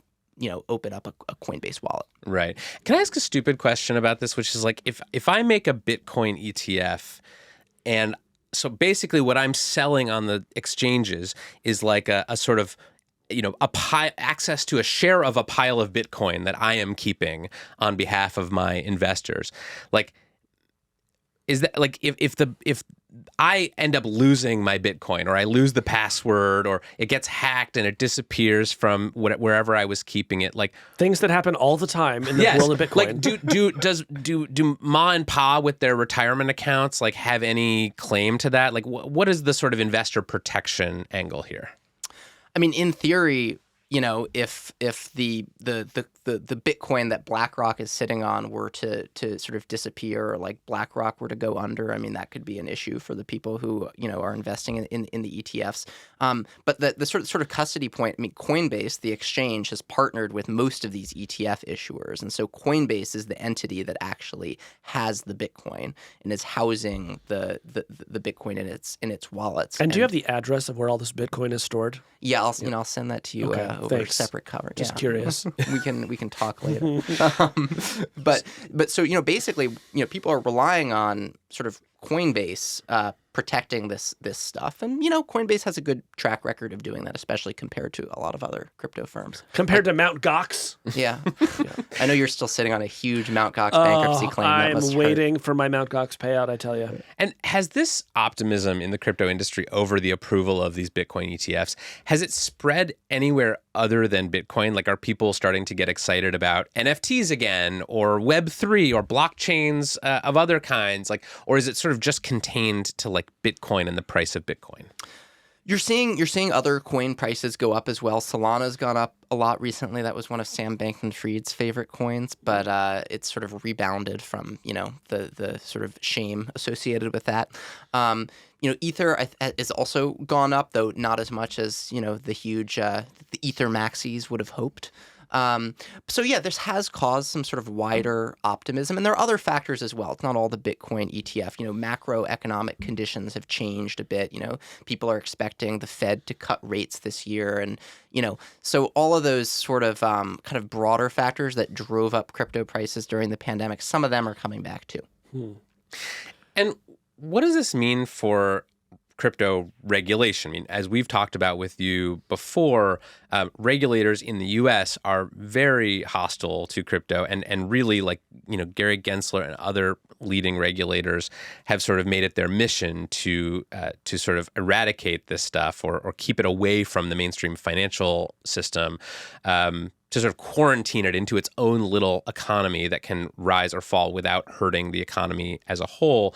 open up a Coinbase wallet. Right. Can I ask a stupid question about this, which is like if I make a Bitcoin ETF and so what I'm selling on the exchanges is like a sort of, access to a share of a pile of Bitcoin that I am keeping on behalf of my investors. Like, is that like if I end up losing my Bitcoin or I lose the password or it gets hacked and it disappears from wherever I was keeping it, like things that happen all the time in the yes, world of Bitcoin. Like do ma and pa with their retirement accounts like have any claim to that? Like what is the sort of investor protection angle here? I mean, in theory, if the Bitcoin that BlackRock is sitting on were to sort of disappear, or like BlackRock were to go under, I mean, that could be an issue for the people who are investing in the ETFs. But the sort of custody point, I mean, Coinbase, the exchange, has partnered with most of these ETF issuers, and so Coinbase is the entity that actually has the Bitcoin and is housing the Bitcoin in its wallets. And do you have the address of where all this Bitcoin is stored? Yeah, I'll send that to you Okay. over Thanks. separate cover. Just Yeah. curious. we can talk later. But so basically people are relying on sort of Coinbase protecting this stuff, and Coinbase has a good track record of doing that, especially compared to a lot of other crypto firms. Compared to Mt. Gox. Yeah. I know you're still sitting on a huge Mt. Gox bankruptcy claim. That I'm must waiting for my Mt. Gox payout, I tell you. And has this optimism in the crypto industry over the approval of these Bitcoin ETFs, has it spread anywhere other than Bitcoin? Like, are people starting to get excited about NFTs again, or Web3, or blockchains of other kinds? Like, or is it sort of just contained to like Bitcoin and the price of Bitcoin? You're seeing other coin prices go up as well. Solana's gone up a lot recently. That was one of Sam Bankman-Fried's favorite coins, but it's sort of rebounded from the sort of shame associated with that. Ether is also gone up, though not as much as the huge the Ether maxis would have hoped. So yeah, this has caused some sort of wider optimism, and there are other factors as well. It's not all the Bitcoin ETF. Macroeconomic conditions have changed a bit. People are expecting the Fed to cut rates this year, and so all of those sort of kind of broader factors that drove up crypto prices during the pandemic, some of them are coming back too. And what does this mean for crypto regulation? I mean, as we've talked about with you before, regulators in the U.S. are very hostile to crypto, and really, Gary Gensler and other leading regulators have sort of made it their mission to sort of eradicate this stuff or keep it away from the mainstream financial system. To sort of quarantine it into its own little economy that can rise or fall without hurting the economy as a whole.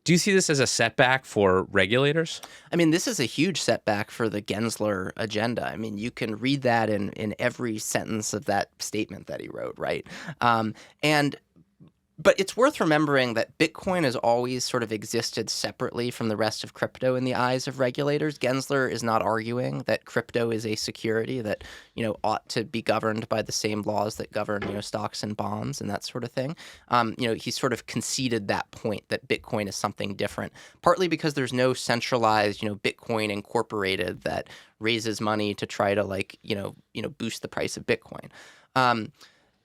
Do you see this as a setback for regulators? I mean, this is a huge setback for the Gensler agenda. I mean, you can read that in every sentence of that statement that he wrote, right? But it's worth remembering that Bitcoin has always sort of existed separately from the rest of crypto in the eyes of regulators. Gensler is not arguing that crypto is a security that, ought to be governed by the same laws that govern, stocks and bonds and that sort of thing. He sort of conceded that point that Bitcoin is something different, partly because there's no centralized, Bitcoin Incorporated that raises money to try to boost the price of Bitcoin.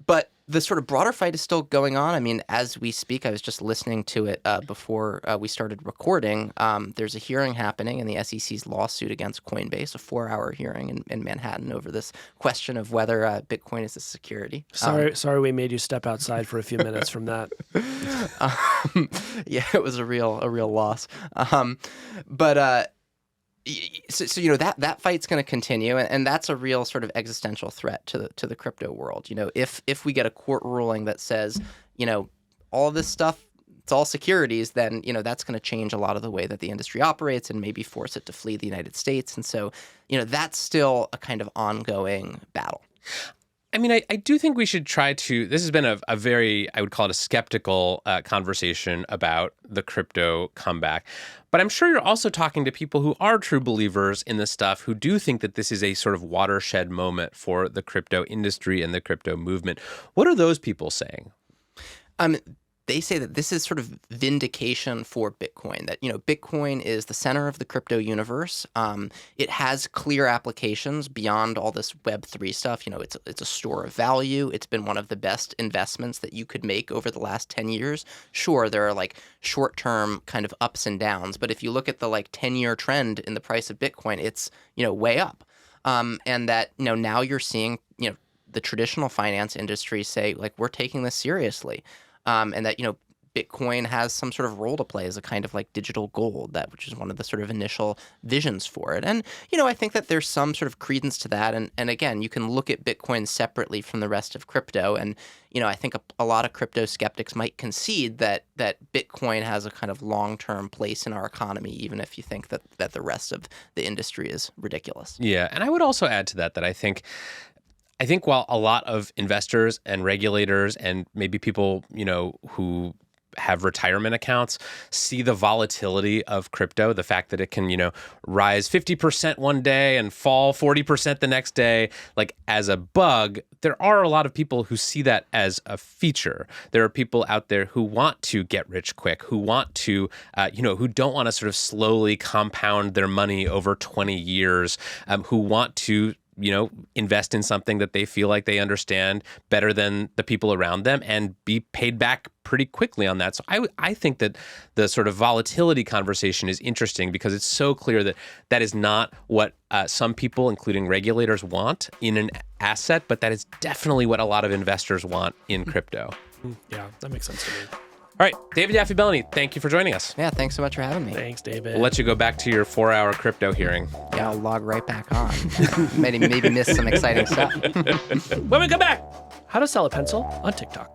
But the sort of broader fight is still going on. I mean, as we speak, I was just listening to it before we started recording. There's a hearing happening in the SEC's lawsuit against Coinbase, a 4-hour hearing in Manhattan over this question of whether Bitcoin is a security. Sorry we made you step outside for a few minutes from that. Yeah, it was a real loss. So that fight's going to continue, and that's a real sort of existential threat to the crypto world. If we get a court ruling that says, all of this stuff, it's all securities, then that's going to change a lot of the way that the industry operates and maybe force it to flee the United States. And so that's still a kind of ongoing battle. I mean, I do think we should try to. This has been a very, I would call it a skeptical conversation about the crypto comeback. But I'm sure you're also talking to people who are true believers in this stuff, who do think that this is a sort of watershed moment for the crypto industry and the crypto movement. What are those people saying? They say that this is sort of vindication for Bitcoin, that, Bitcoin is the center of the crypto universe. It has clear applications beyond all this Web3 stuff. It's a store of value. It's been one of the best investments that you could make over the last 10 years. Sure, there are short-term kind of ups and downs, but if you look at the 10-year trend in the price of Bitcoin, it's, way up. And that, now you're seeing, the traditional finance industry say, we're taking this seriously. And that, Bitcoin has some sort of role to play as a kind of digital gold, which is one of the sort of initial visions for it. And, I think that there's some sort of credence to that. And again, you can look at Bitcoin separately from the rest of crypto. And, I think a lot of crypto skeptics might concede that Bitcoin has a kind of long-term place in our economy, even if you think that the rest of the industry is ridiculous. Yeah. And I would also add to that I think while a lot of investors and regulators and maybe people, who have retirement accounts see the volatility of crypto, the fact that it can, rise 50% one day and fall 40% the next day, as a bug, there are a lot of people who see that as a feature. There are people out there who want to get rich quick, who want to, who don't want to sort of slowly compound their money over 20 years, who want to invest in something that they feel like they understand better than the people around them and be paid back pretty quickly on that. So I think that the sort of volatility conversation is interesting because it's so clear that that is not what some people, including regulators, want in an asset, but that is definitely what a lot of investors want in crypto. Yeah, that makes sense to me. All right, David Yaffe-Bellany, thank you for joining us. Yeah, thanks so much for having me. Thanks, David. We'll let you go back to your 4-hour crypto hearing. Yeah, I'll log right back on. Maybe miss some exciting stuff. When we come back, how to sell a pencil on TikTok.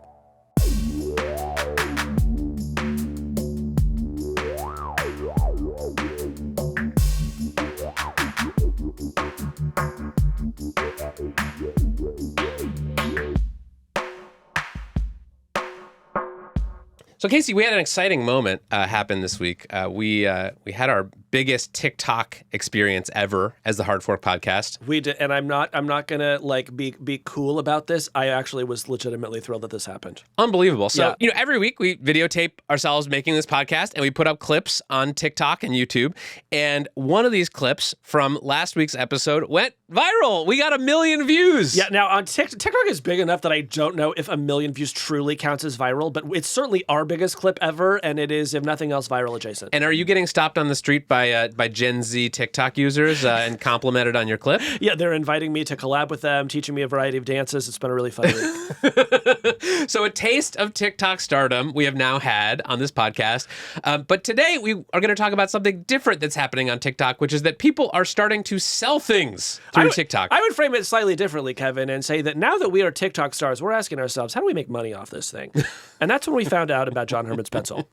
So, Casey, we had an exciting moment happen this week. We had our biggest TikTok experience ever as the Hard Fork podcast. We did, and I'm not gonna be cool about this. I actually was legitimately thrilled that this happened. Unbelievable. So, Yeah. every week we videotape ourselves making this podcast and we put up clips on TikTok and YouTube. And one of these clips from last week's episode went viral. We got 1 million views. Yeah, now on TikTok is big enough that I don't know if 1 million views truly counts as viral, but it's certainly our biggest clip ever, and it is, if nothing else, viral adjacent. And are you getting stopped on the street by Gen Z TikTok users and complimented on your clip? Yeah, they're inviting me to collab with them, teaching me a variety of dances. It's been a really fun week. So a taste of TikTok stardom we have now had on this podcast. But today we are going to talk about something different that's happening on TikTok, which is that people are starting to sell things through TikTok. I would frame it slightly differently, Kevin, and say that now that we are TikTok stars, we're asking ourselves, how do we make money off this thing? And that's when we found out about John Herrman's pencil.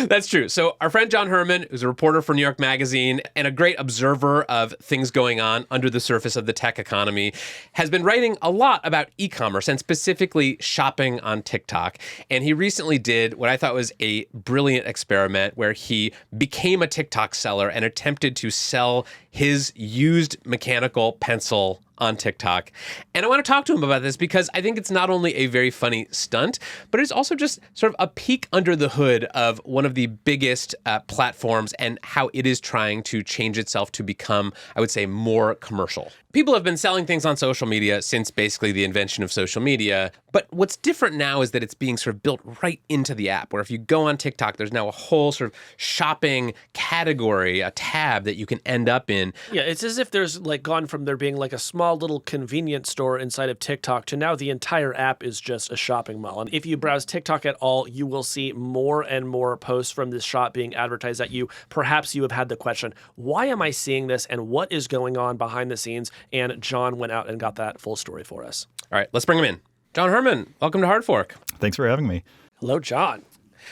That's true. So our friend John Herrman, who's a reporter for New York Magazine and a great observer of things going on under the surface of the tech economy, has been writing a lot about e-commerce and specifically shopping on TikTok. And he recently did what I thought was a brilliant experiment where he became a TikTok seller and attempted to sell his used mechanical pencil on TikTok. And I want to talk to him about this because I think it's not only a very funny stunt, but it's also just sort of a peek under the hood of one of the biggest platforms and how it is trying to change itself to become, I would say, more commercial. People have been selling things on social media since basically the invention of social media. But what's different now is that it's being sort of built right into the app, where if you go on TikTok, there's now a whole sort of shopping category, a tab that you can end up in. Yeah, it's as if there's gone from there being a small little convenience store inside of TikTok to now the entire app is just a shopping mall. And if you browse TikTok at all, you will see more and more posts from this shop being advertised at you. Perhaps you have had the question, why am I seeing this and what is going on behind the scenes? And John went out and got that full story for us. All right, let's bring him in. John Herrman, welcome to Hard Fork. Thanks for having me. Hello, John.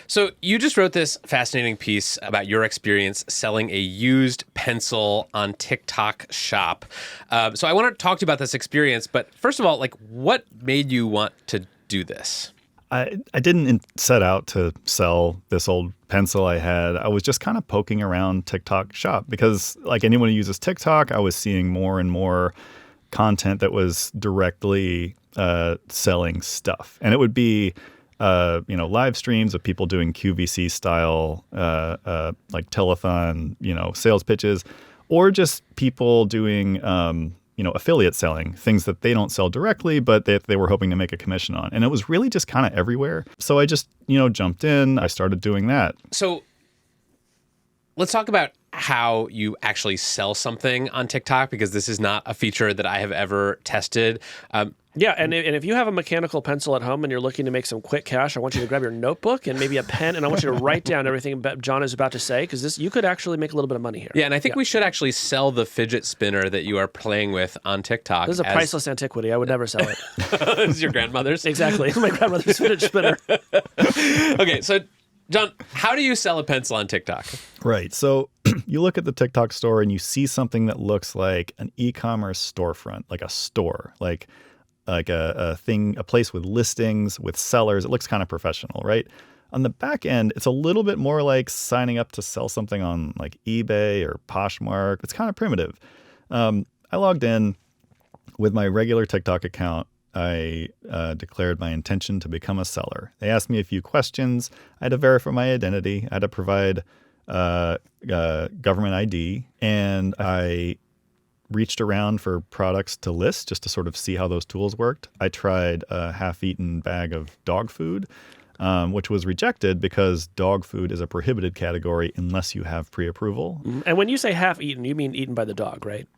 So you just wrote this fascinating piece about your experience selling a used pencil on TikTok Shop. So I want to talk to you about this experience, but first of all, what made you want to do this? I didn't set out to sell this old pencil I had. I was just kind of poking around TikTok Shop because, like anyone who uses TikTok, I was seeing more and more content that was directly selling stuff. And it would be live streams of people doing QVC style, like telethon, sales pitches, or just people doing, affiliate selling, things that they don't sell directly, but they were hoping to make a commission on. And it was really just kind of everywhere. So I just, jumped in. I started doing that. So let's talk about how you actually sell something on TikTok, because this is not a feature that I have ever tested. Yeah, and if you have a mechanical pencil at home and you're looking to make some quick cash, I want you to grab your notebook and maybe a pen, and I want you to write down everything John is about to say, because you could actually make a little bit of money here. Yeah, and I think we should actually sell the fidget spinner that you are playing with on TikTok. This is a priceless antiquity. I would never sell it. This is your grandmother's? Exactly. It's my grandmother's fidget spinner. Okay, so John, how do you sell a pencil on TikTok? Right. So you look at the TikTok store and you see something that looks like an e-commerce storefront, like a store, like a place with listings, with sellers. It looks kind of professional, right? On the back end, it's a little bit more like signing up to sell something on like eBay or Poshmark. It's kind of primitive. I logged in with my regular TikTok account. I declared my intention to become a seller. They asked me a few questions. I had to verify my identity. I had to provide government ID, and I reached around for products to list just to sort of see how those tools worked. I tried a half-eaten bag of dog food, which was rejected because dog food is a prohibited category unless you have pre-approval. And when you say half-eaten, you mean eaten by the dog, right?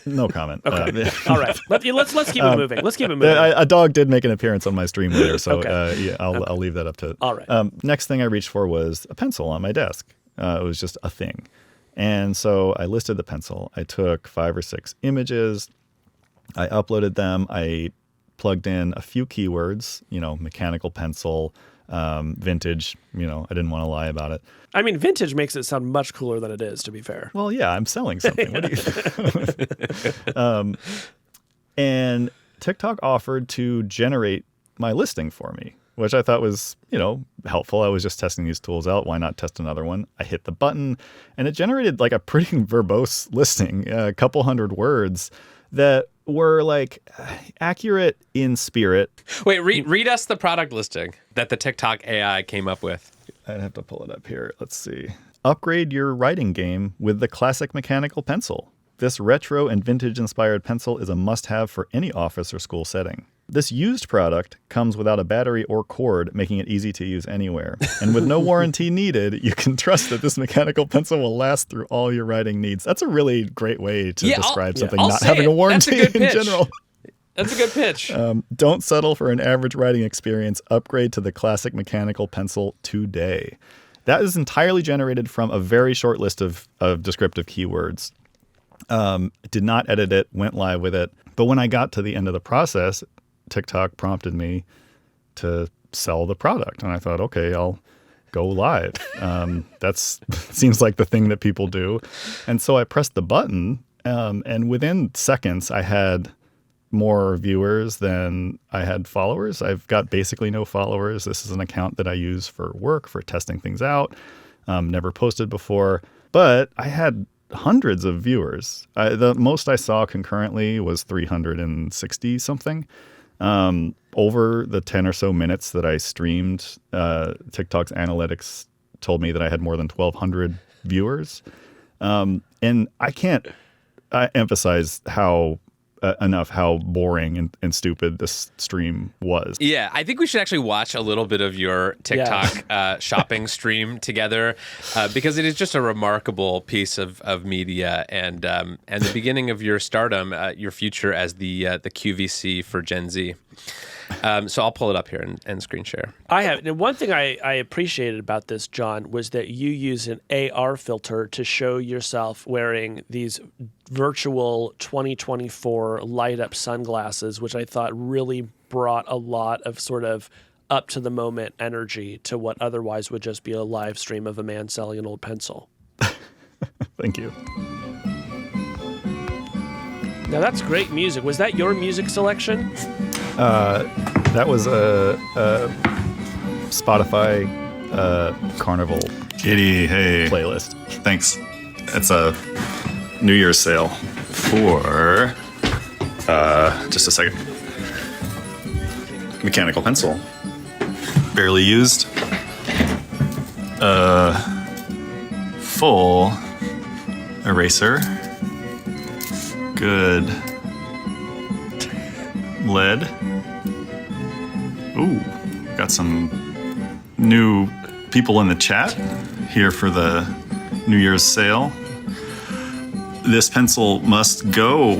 No comment. Okay. All right. Let's keep it moving. Let's keep it moving. A dog did make an appearance on my stream later, so Okay. I'll leave that up to. All right. Next thing I reached for was a pencil on my desk. It was just a thing. And so I listed the pencil. I took 5 or 6 images. I uploaded them. I plugged in a few keywords, mechanical pencil, vintage. I didn't want to lie about it. I mean, vintage makes it sound much cooler than it is, to be fair. Well, yeah, I'm selling something. What do you? And TikTok offered to generate my listing for me, which I thought was, helpful. I was just testing these tools out. Why not test another one? I hit the button, and it generated like a pretty verbose listing, a couple hundred words that were like accurate in spirit. Wait, read us the product listing that the TikTok AI came up with. I'd have to pull it up here. Let's see. Upgrade your writing game with the classic mechanical pencil. This retro and vintage-inspired pencil is a must-have for any office or school setting. This used product comes without a battery or cord, making it easy to use anywhere. And with no warranty needed, you can trust that this mechanical pencil will last through all your writing needs. That's a really great way to describe something I'll not say having it. a warranty That's a good in pitch. general. That's a good pitch. Don't settle for an average writing experience. Upgrade to the classic mechanical pencil today. That is entirely generated from a very short list of descriptive keywords. Did not edit it, went live with it. But when I got to the end of the process, TikTok prompted me to sell the product. And I thought, okay, I'll go live. That's seems like the thing that people do. And so I pressed the button, and within seconds, I had more viewers than I had followers. I've got basically no followers. This is an account that I use for work, for testing things out. Never posted before, but I had hundreds of viewers. The most I saw concurrently was 360 something. Over the 10 or so minutes that I streamed, TikTok's analytics told me that I had more than 1,200 viewers. And I can't emphasize enough how boring and stupid this stream was. Yeah, I think we should actually watch a little bit of your TikTok shopping stream together, because it is just a remarkable piece of media and the beginning of your stardom, your future as the QVC for Gen Z. So I'll pull it up here and screen share. I have. And one thing I appreciated about this, John, was that you use an AR filter to show yourself wearing these virtual 2024 light-up sunglasses, which I thought really brought a lot of sort of up-to-the-moment energy to what otherwise would just be a live stream of a man selling an old pencil. Thank you. Now, that's great music. Was that your music selection? That was a Spotify Carnival Kitty, hey. playlist. Thanks. It's a New Year's sale for, just a second. Mechanical pencil. Barely used. Full eraser. Good. Lead. Ooh, got some new people in the chat here for the New Year's sale. This pencil must go.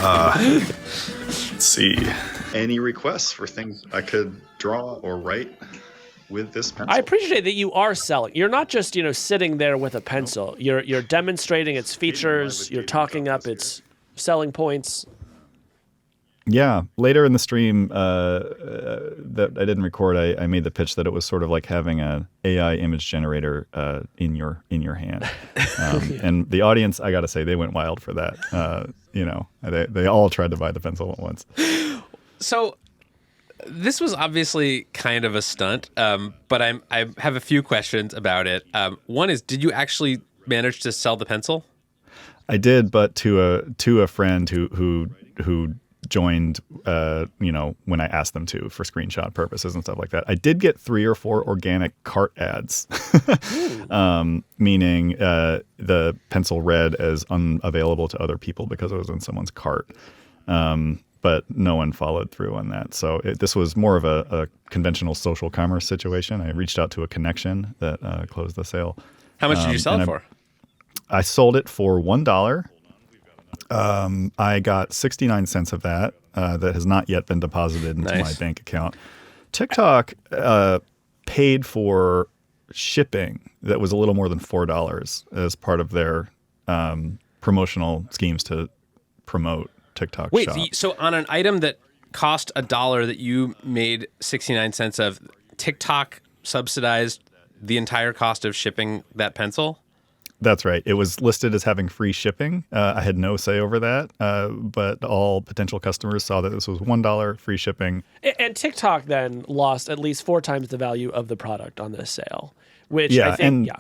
Let's see. Any requests for things I could draw or write with this pencil? I appreciate that you are selling. You're not just, sitting there with a pencil. You're demonstrating its features. You're talking up its selling points. Yeah. Later in the stream that I didn't record, I made the pitch that it was sort of like having an AI image generator in your hand. And the audience, I got to say, they went wild for that. They all tried to buy the pencil at once. So this was obviously kind of a stunt, but I have a few questions about it. One is, did you actually manage to sell the pencil? I did, but to a friend who joined, when I asked them to for screenshot purposes and stuff like that. I did get 3 or 4 organic cart ads, meaning the pencil read as unavailable to other people because it was in someone's cart. But no one followed through on that. So this was more of a conventional social commerce situation. I reached out to a connection that closed the sale. How much did you sell it for? I sold it for $1. I got 69 cents of that. That has not yet been deposited into my bank account. TikTok paid for shipping that was a little more than $4 as part of their promotional schemes to promote TikTok Wait, Shop. so on an item that cost $1 that you made 69 cents of, TikTok subsidized the entire cost of shipping that pencil? That's right. It was listed as having free shipping. I had no say over that, but all potential customers saw that this was $1 free shipping. And TikTok then lost at least 4 times the value of the product on this sale, which Yeah, I think, and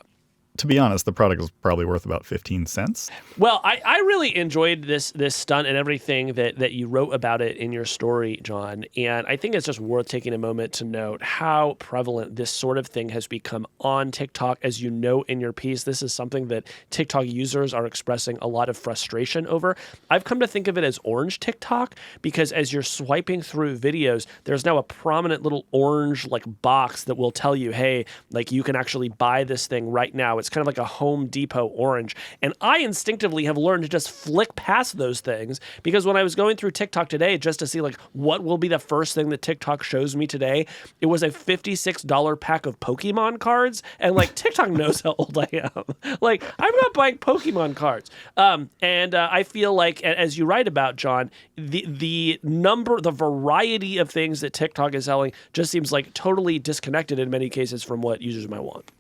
to be honest, the product was probably worth about 15 cents. Well, I really enjoyed this stunt and everything that you wrote about it in your story, John. And I think it's just worth taking a moment to note how prevalent this sort of thing has become on TikTok. As you note in your piece, this is something that TikTok users are expressing a lot of frustration over. I've come to think of it as orange TikTok because as you're swiping through videos, there's now a prominent little orange box that will tell you, hey, you can actually buy this thing right now. It's kind of like a Home Depot orange. And I instinctively have learned to just flick past those things because when I was going through TikTok today just to see what will be the first thing that TikTok shows me today, it was a $56 pack of Pokemon cards. And TikTok knows how old I am. I'm not buying Pokemon cards. And I feel like, as you write about, John, the variety of things that TikTok is selling just seems totally disconnected in many cases from what users might want.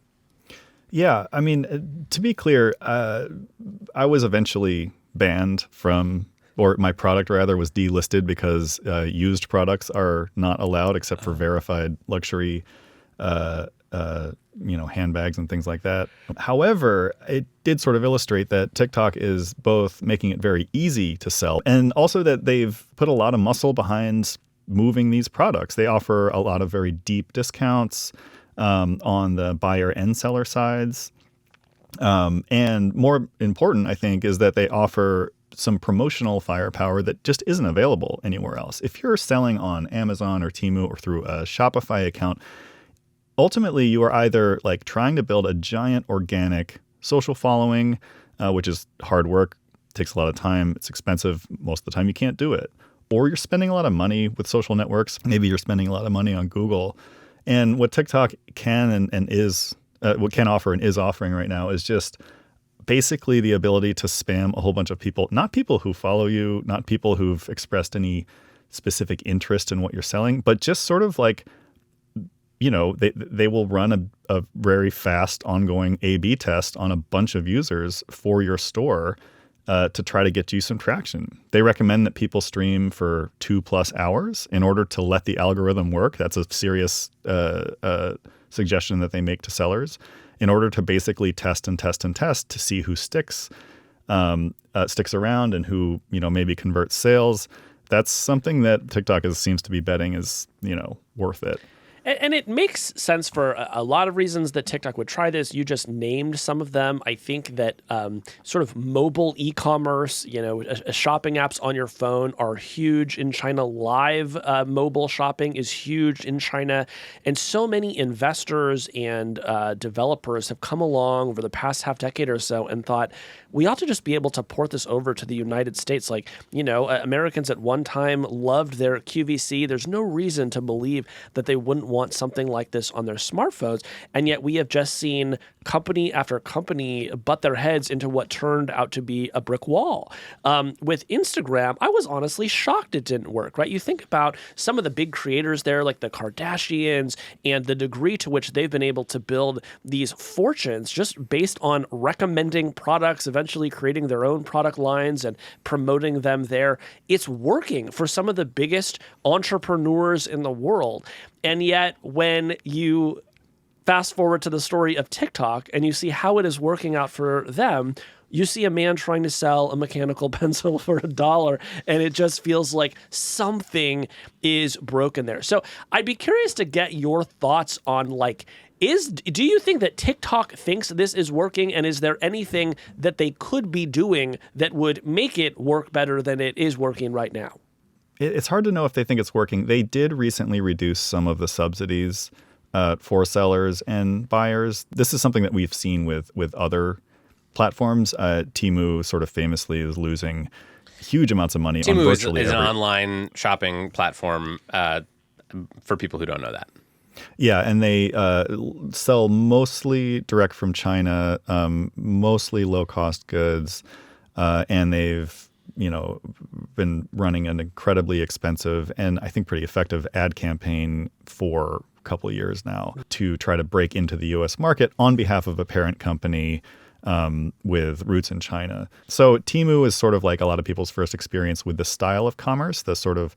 Yeah, I mean, to be clear, I was eventually banned from, or my product rather was delisted because used products are not allowed except for verified luxury, handbags and things like that. However, it did sort of illustrate that TikTok is both making it very easy to sell and also that they've put a lot of muscle behind moving these products. They offer a lot of very deep discounts on the buyer and seller sides. And more important, I think, is that they offer some promotional firepower that just isn't available anywhere else. If you're selling on Amazon or Temu or through a Shopify account, ultimately you are either trying to build a giant organic social following, which is hard work, takes a lot of time, it's expensive. Most of the time you can't do it. Or you're spending a lot of money with social networks. Maybe you're spending a lot of money on Google. And what TikTok can and is, what can offer and is offering right now is just basically the ability to spam a whole bunch of people, not people who follow you, not people who've expressed any specific interest in what you're selling, but just sort of they will run a very fast ongoing A/B test on a bunch of users for your store to try to get you some traction. They recommend that people stream for 2+ hours in order to let the algorithm work. That's a serious suggestion that they make to sellers in order to basically test and test and test to see who sticks around and who, maybe converts sales. That's something that TikTok seems to be betting is, worth it. And it makes sense for a lot of reasons that TikTok would try this. You just named some of them. I think that sort of mobile e-commerce, shopping apps on your phone are huge in China. Live mobile shopping is huge in China. And so many investors and developers have come along over the past half decade or so and thought, we ought to just be able to port this over to the United States. Americans at one time loved their QVC. There's no reason to believe that they wouldn't want something like this on their smartphones. And yet we have just seen company after company butt their heads into what turned out to be a brick wall. With Instagram, I was honestly shocked it didn't work, right? You think about some of the big creators there, like the Kardashians, and the degree to which they've been able to build these fortunes just based on recommending products, eventually creating their own product lines and promoting them there. It's working for some of the biggest entrepreneurs in the world. And yet, when you fast forward to the story of TikTok and you see how it is working out for them, you see a man trying to sell a mechanical pencil for $1, and it just feels like something is broken there. So I'd be curious to get your thoughts on do you think that TikTok thinks this is working, and is there anything that they could be doing that would make it work better than it is working right now? It's hard to know if they think it's working. They did recently reduce some of the subsidies for sellers and buyers. This is something that we've seen with other platforms. Temu sort of famously is losing huge amounts of money on virtually is an every... online shopping platform for people who don't know that. Yeah, and they sell mostly direct from China, mostly low-cost goods, and they've been running an incredibly expensive and I think pretty effective ad campaign for a couple of years now to try to break into the U.S. market on behalf of a parent company with roots in China. So Temu is sort of like a lot of people's first experience with the style of commerce, the sort of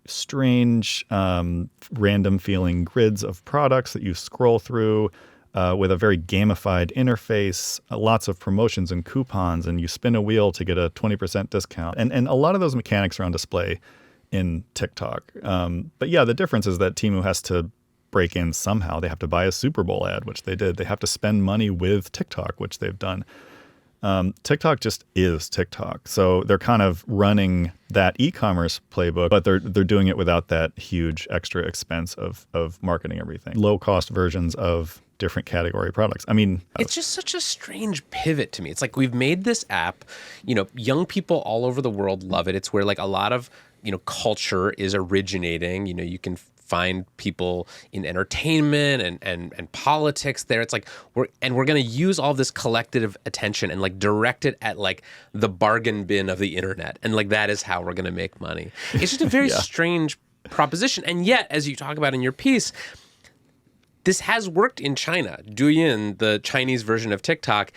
strange, random feeling grids of products that you scroll through with a very gamified interface, lots of promotions and coupons, and you spin a wheel to get a 20% discount. And a lot of those mechanics are on display in TikTok. But yeah, the difference is that Temu has to break in somehow. They have to buy a Super Bowl ad, which they did. They have to spend money with TikTok, which they've done. TikTok just is TikTok. So they're kind of running that e-commerce playbook, but they're doing it without that huge extra expense of marketing everything. Low-cost versions of different category products. I mean, it's just such a strange pivot to me. It's like we've made this app, young people all over the world love it. It's where like a lot of, culture is originating. You can find people in entertainment and politics there. It's like we're going to use all this collective attention and like direct it at like the bargain bin of the internet. And like that is how we're going to make money. It's just a very strange proposition. And yet, as you talk about in your piece, this has worked in China. Douyin, the Chinese version of TikTok,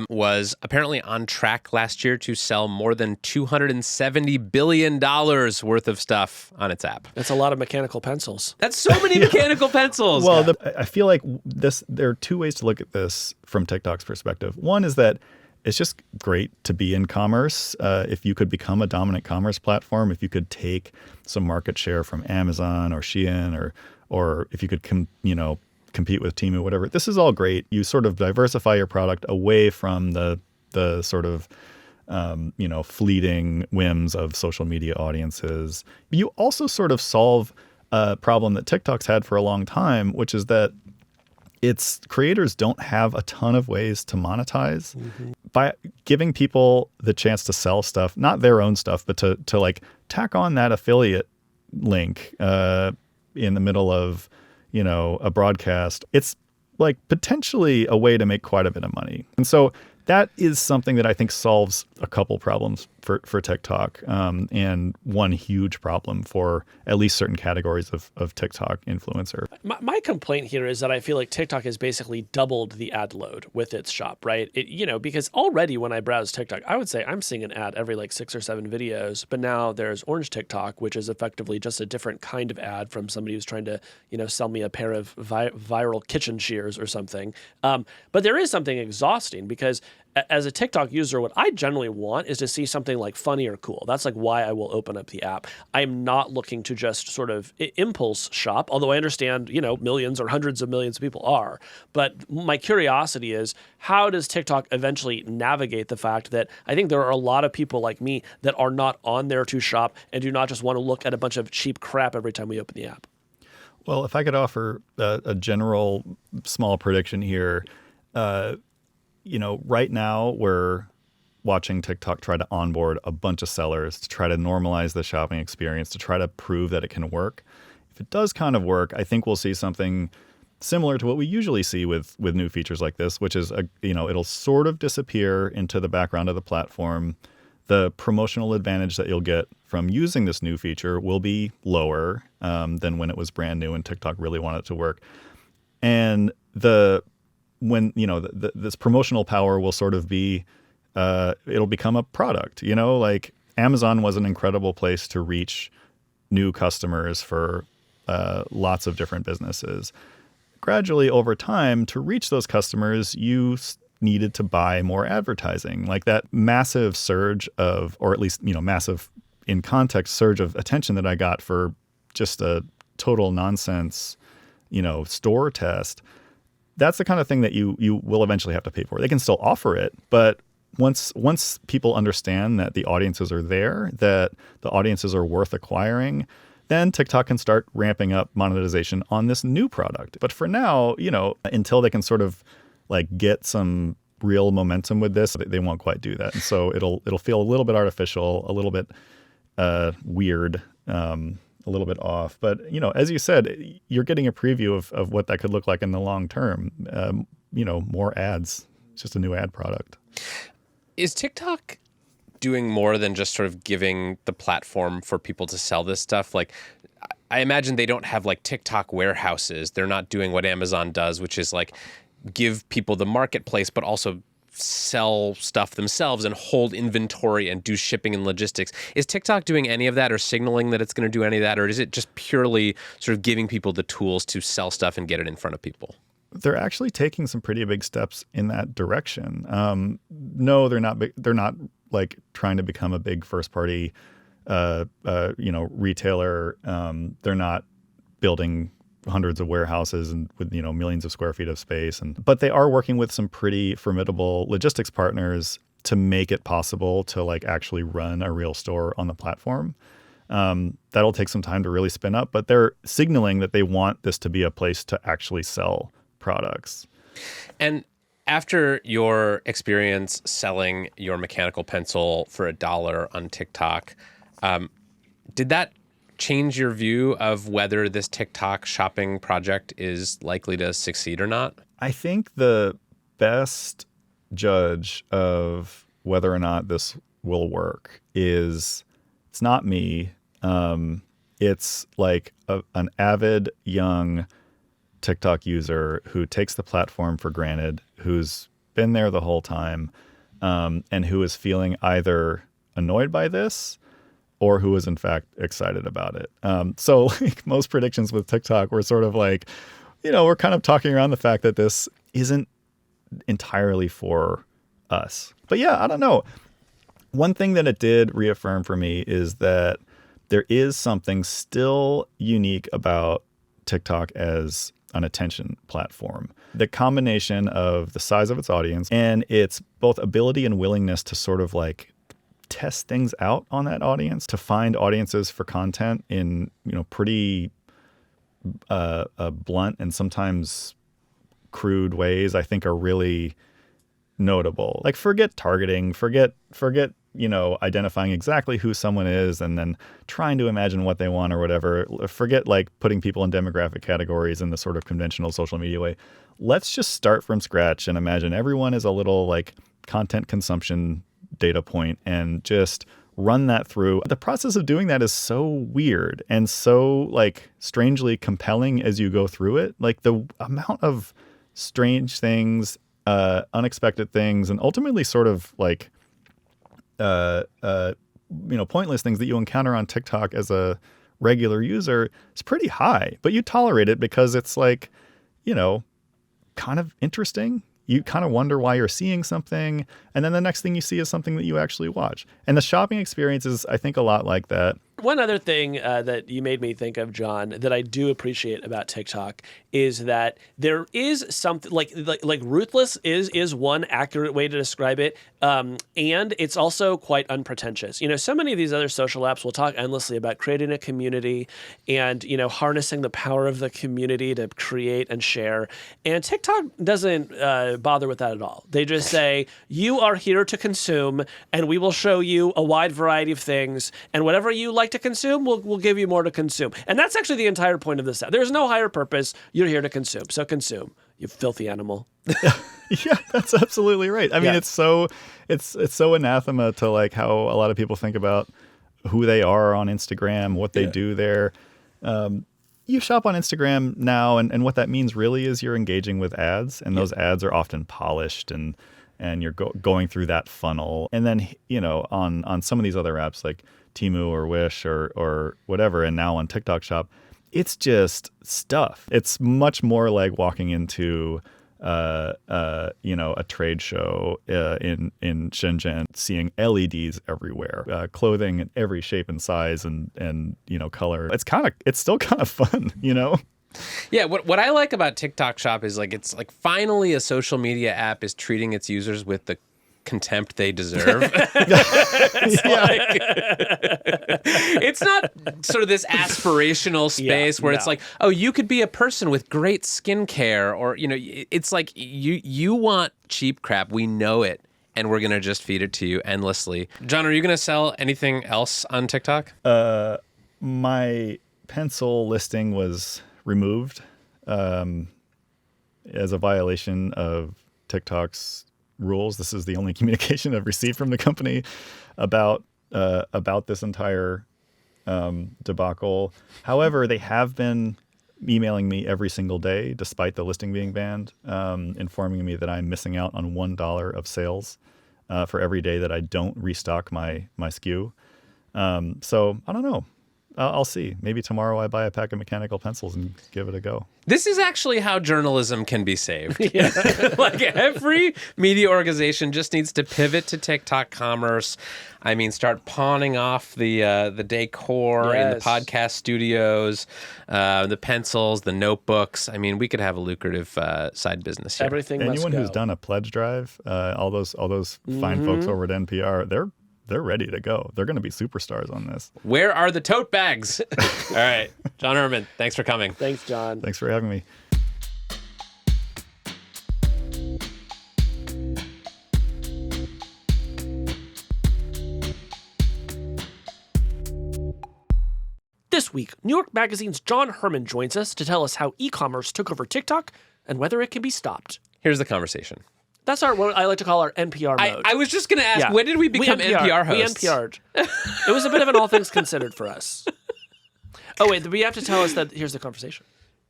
was apparently on track last year to sell more than $270 billion worth of stuff on its app. That's a lot of mechanical pencils. That's so many mechanical pencils. Well, I feel like there are two ways to look at this from TikTok's perspective. One is that it's just great to be in commerce. If you could become a dominant commerce platform, if you could take some market share from Amazon or Shein, or if you could compete with Temu, whatever. This is all great. You sort of diversify your product away from the sort of fleeting whims of social media audiences. You also sort of solve a problem that TikTok's had for a long time, which is that its creators don't have a ton of ways to monetize. Mm-hmm. By giving people the chance to sell stuff, not their own stuff, but to like tack on that affiliate link in the middle of a broadcast, it's like potentially a way to make quite a bit of money. And so that is something that I think solves a couple problems for TikTok, and one huge problem for at least certain categories of TikTok influencer. My complaint here is that I feel like TikTok has basically doubled the ad load with its shop, right? Because already when I browse TikTok, I would say I'm seeing an ad every like 6 or 7 videos, but now there's Orange TikTok, which is effectively just a different kind of ad from somebody who's trying to, sell me a pair of viral kitchen shears or something. But there is something exhausting because as a TikTok user, what I generally want is to see something like funny or cool. That's like why I will open up the app. I'm not looking to just sort of impulse shop, although I understand, millions or hundreds of millions of people are. But my curiosity is, how does TikTok eventually navigate the fact that I think there are a lot of people like me that are not on there to shop and do not just want to look at a bunch of cheap crap every time we open the app? Well, if I could offer a general small prediction here, right now we're watching TikTok try to onboard a bunch of sellers to try to normalize the shopping experience, to try to prove that it can work. If it does kind of work, I think we'll see something similar to what we usually see with new features like this, which is, it'll sort of disappear into the background of the platform. The promotional advantage that you'll get from using this new feature will be lower than when it was brand new and TikTok really wanted it to work. And this promotional power will sort of be, it'll become a product, like Amazon was an incredible place to reach new customers for lots of different businesses. Gradually over time, to reach those customers, you needed to buy more advertising. Like that massive surge of, or at least, massive in context surge of attention that I got for just a total nonsense, store test. That's the kind of thing that you will eventually have to pay for. They can still offer it, but once people understand that the audiences are there, that the audiences are worth acquiring, then TikTok can start ramping up monetization on this new product. But for now, until they can sort of like get some real momentum with this, they won't quite do that. And so it'll feel a little bit artificial, a little bit weird, a little bit off. But, as you said, you're getting a preview of what that could look like in the long term. More ads. It's just a new ad product. Is TikTok doing more than just sort of giving the platform for people to sell this stuff? Like, I imagine they don't have like TikTok warehouses. They're not doing what Amazon does, which is like give people the marketplace, but also sell stuff themselves and hold inventory and do shipping and logistics. Is TikTok doing any of that or signaling that it's going to do any of that? Or is it just purely sort of giving people the tools to sell stuff and get it in front of people? They're actually taking some pretty big steps in that direction. No, they're not. They're not like trying to become a big first party, retailer. They're not building hundreds of warehouses and with millions of square feet of space. But they are working with some pretty formidable logistics partners to make it possible to like actually run a real store on the platform. That'll take some time to really spin up, but they're signaling that they want this to be a place to actually sell products. And after your experience selling your mechanical pencil for $1 on TikTok, did that change your view of whether this TikTok shopping project is likely to succeed or not? I think the best judge of whether or not this will work is, it's not me. It's like an avid young TikTok user who takes the platform for granted, who's been there the whole time, and who is feeling either annoyed by this or who is in fact excited about it. So like most predictions with TikTok were sort of like, we're kind of talking around the fact that this isn't entirely for us. But yeah, I don't know. One thing that it did reaffirm for me is that there is something still unique about TikTok as an attention platform. The combination of the size of its audience and its both ability and willingness to sort of like test things out on that audience, to find audiences for content in, pretty blunt and sometimes crude ways, I think are really notable. Like forget targeting, forget identifying exactly who someone is and then trying to imagine what they want or whatever. Forget like putting people in demographic categories in the sort of conventional social media way. Let's just start from scratch and imagine everyone is a little like content consumption data point and just run that through. The process of doing that is so weird and so like strangely compelling as you go through it. Like the amount of strange things, unexpected things, and ultimately sort of like pointless things that you encounter on TikTok as a regular user is pretty high, but you tolerate it because it's like, kind of interesting. You kind of wonder why you're seeing something. And then the next thing you see is something that you actually watch. And the shopping experience is, I think, a lot like that. One other thing that you made me think of, John, that I do appreciate about TikTok is that there is something like ruthless is one accurate way to describe it, and it's also quite unpretentious. So many of these other social apps will talk endlessly about creating a community and harnessing the power of the community to create and share. And TikTok doesn't bother with that at all. They just say you are here to consume, and we will show you a wide variety of things, and whatever you like to consume, we'll give you more to consume. And that's actually the entire point of this app. There's no higher purpose. You're here to consume. So consume, you filthy animal. Yeah, that's absolutely right. I mean, it's so anathema to like how a lot of people think about who they are on Instagram, what they do there. You shop on Instagram now, and what that means really is you're engaging with ads, and those ads are often polished and you're going through that funnel. And then, on some of these other apps like Temu or Wish or whatever, and now on TikTok Shop, it's just stuff. It's much more like walking into a trade show in Shenzhen, seeing LEDs everywhere, clothing in every shape and size and color. It's still kind of fun, Yeah, what I like about TikTok Shop is it's like finally a social media app is treating its users with the contempt they deserve. It's not sort of this aspirational space where it's like, oh, you could be a person with great skincare, or it's like you want cheap crap. We know it, and we're gonna just feed it to you endlessly. John, are you gonna sell anything else on TikTok? My pencil listing was removed as a violation of TikTok's rules. This is the only communication I've received from the company about this entire debacle. However, they have been emailing me every single day, despite the listing being banned, informing me that I'm missing out on $1 of sales for every day that I don't restock my SKU. So I don't know. I'll see. Maybe tomorrow I buy a pack of mechanical pencils and give it a go. This is actually how journalism can be saved. Like every media organization just needs to pivot to TikTok commerce. I mean, start pawning off the decor in the podcast studios, the pencils, the notebooks. I mean, we could have a lucrative side business here. Everything. Anyone who's done a pledge drive, all those fine folks over at NPR, they're ready to go. They're going to be superstars on this. Where are the tote bags? All right. John Herrman, thanks for coming. Thanks, John. Thanks for having me. This week, New York Magazine's John Herrman joins us to tell us how e-commerce took over TikTok and whether it can be stopped. Here's the conversation. That's what I like to call our NPR mode. I was just going to ask, when did we become NPR hosts? We NPR'd. It was a bit of an all things considered for us. Oh, wait, we have to tell us that here's the conversation.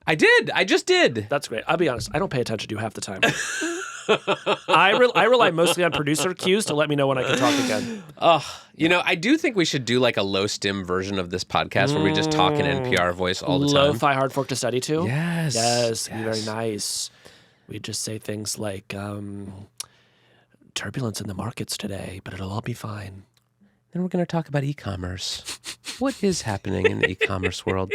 I did. I just did. That's great. I'll be honest. I don't pay attention to you half the time. I rely mostly on producer cues to let me know when I can talk again. I do think we should do like a low stim version of this podcast where we just talk in NPR voice all the time. Lo-fi hard fork to study to? Yes. Yes. Be very nice. We just say things like, turbulence in the markets today, but it'll all be fine. Then we're going to talk about e-commerce. What is happening in the e-commerce world?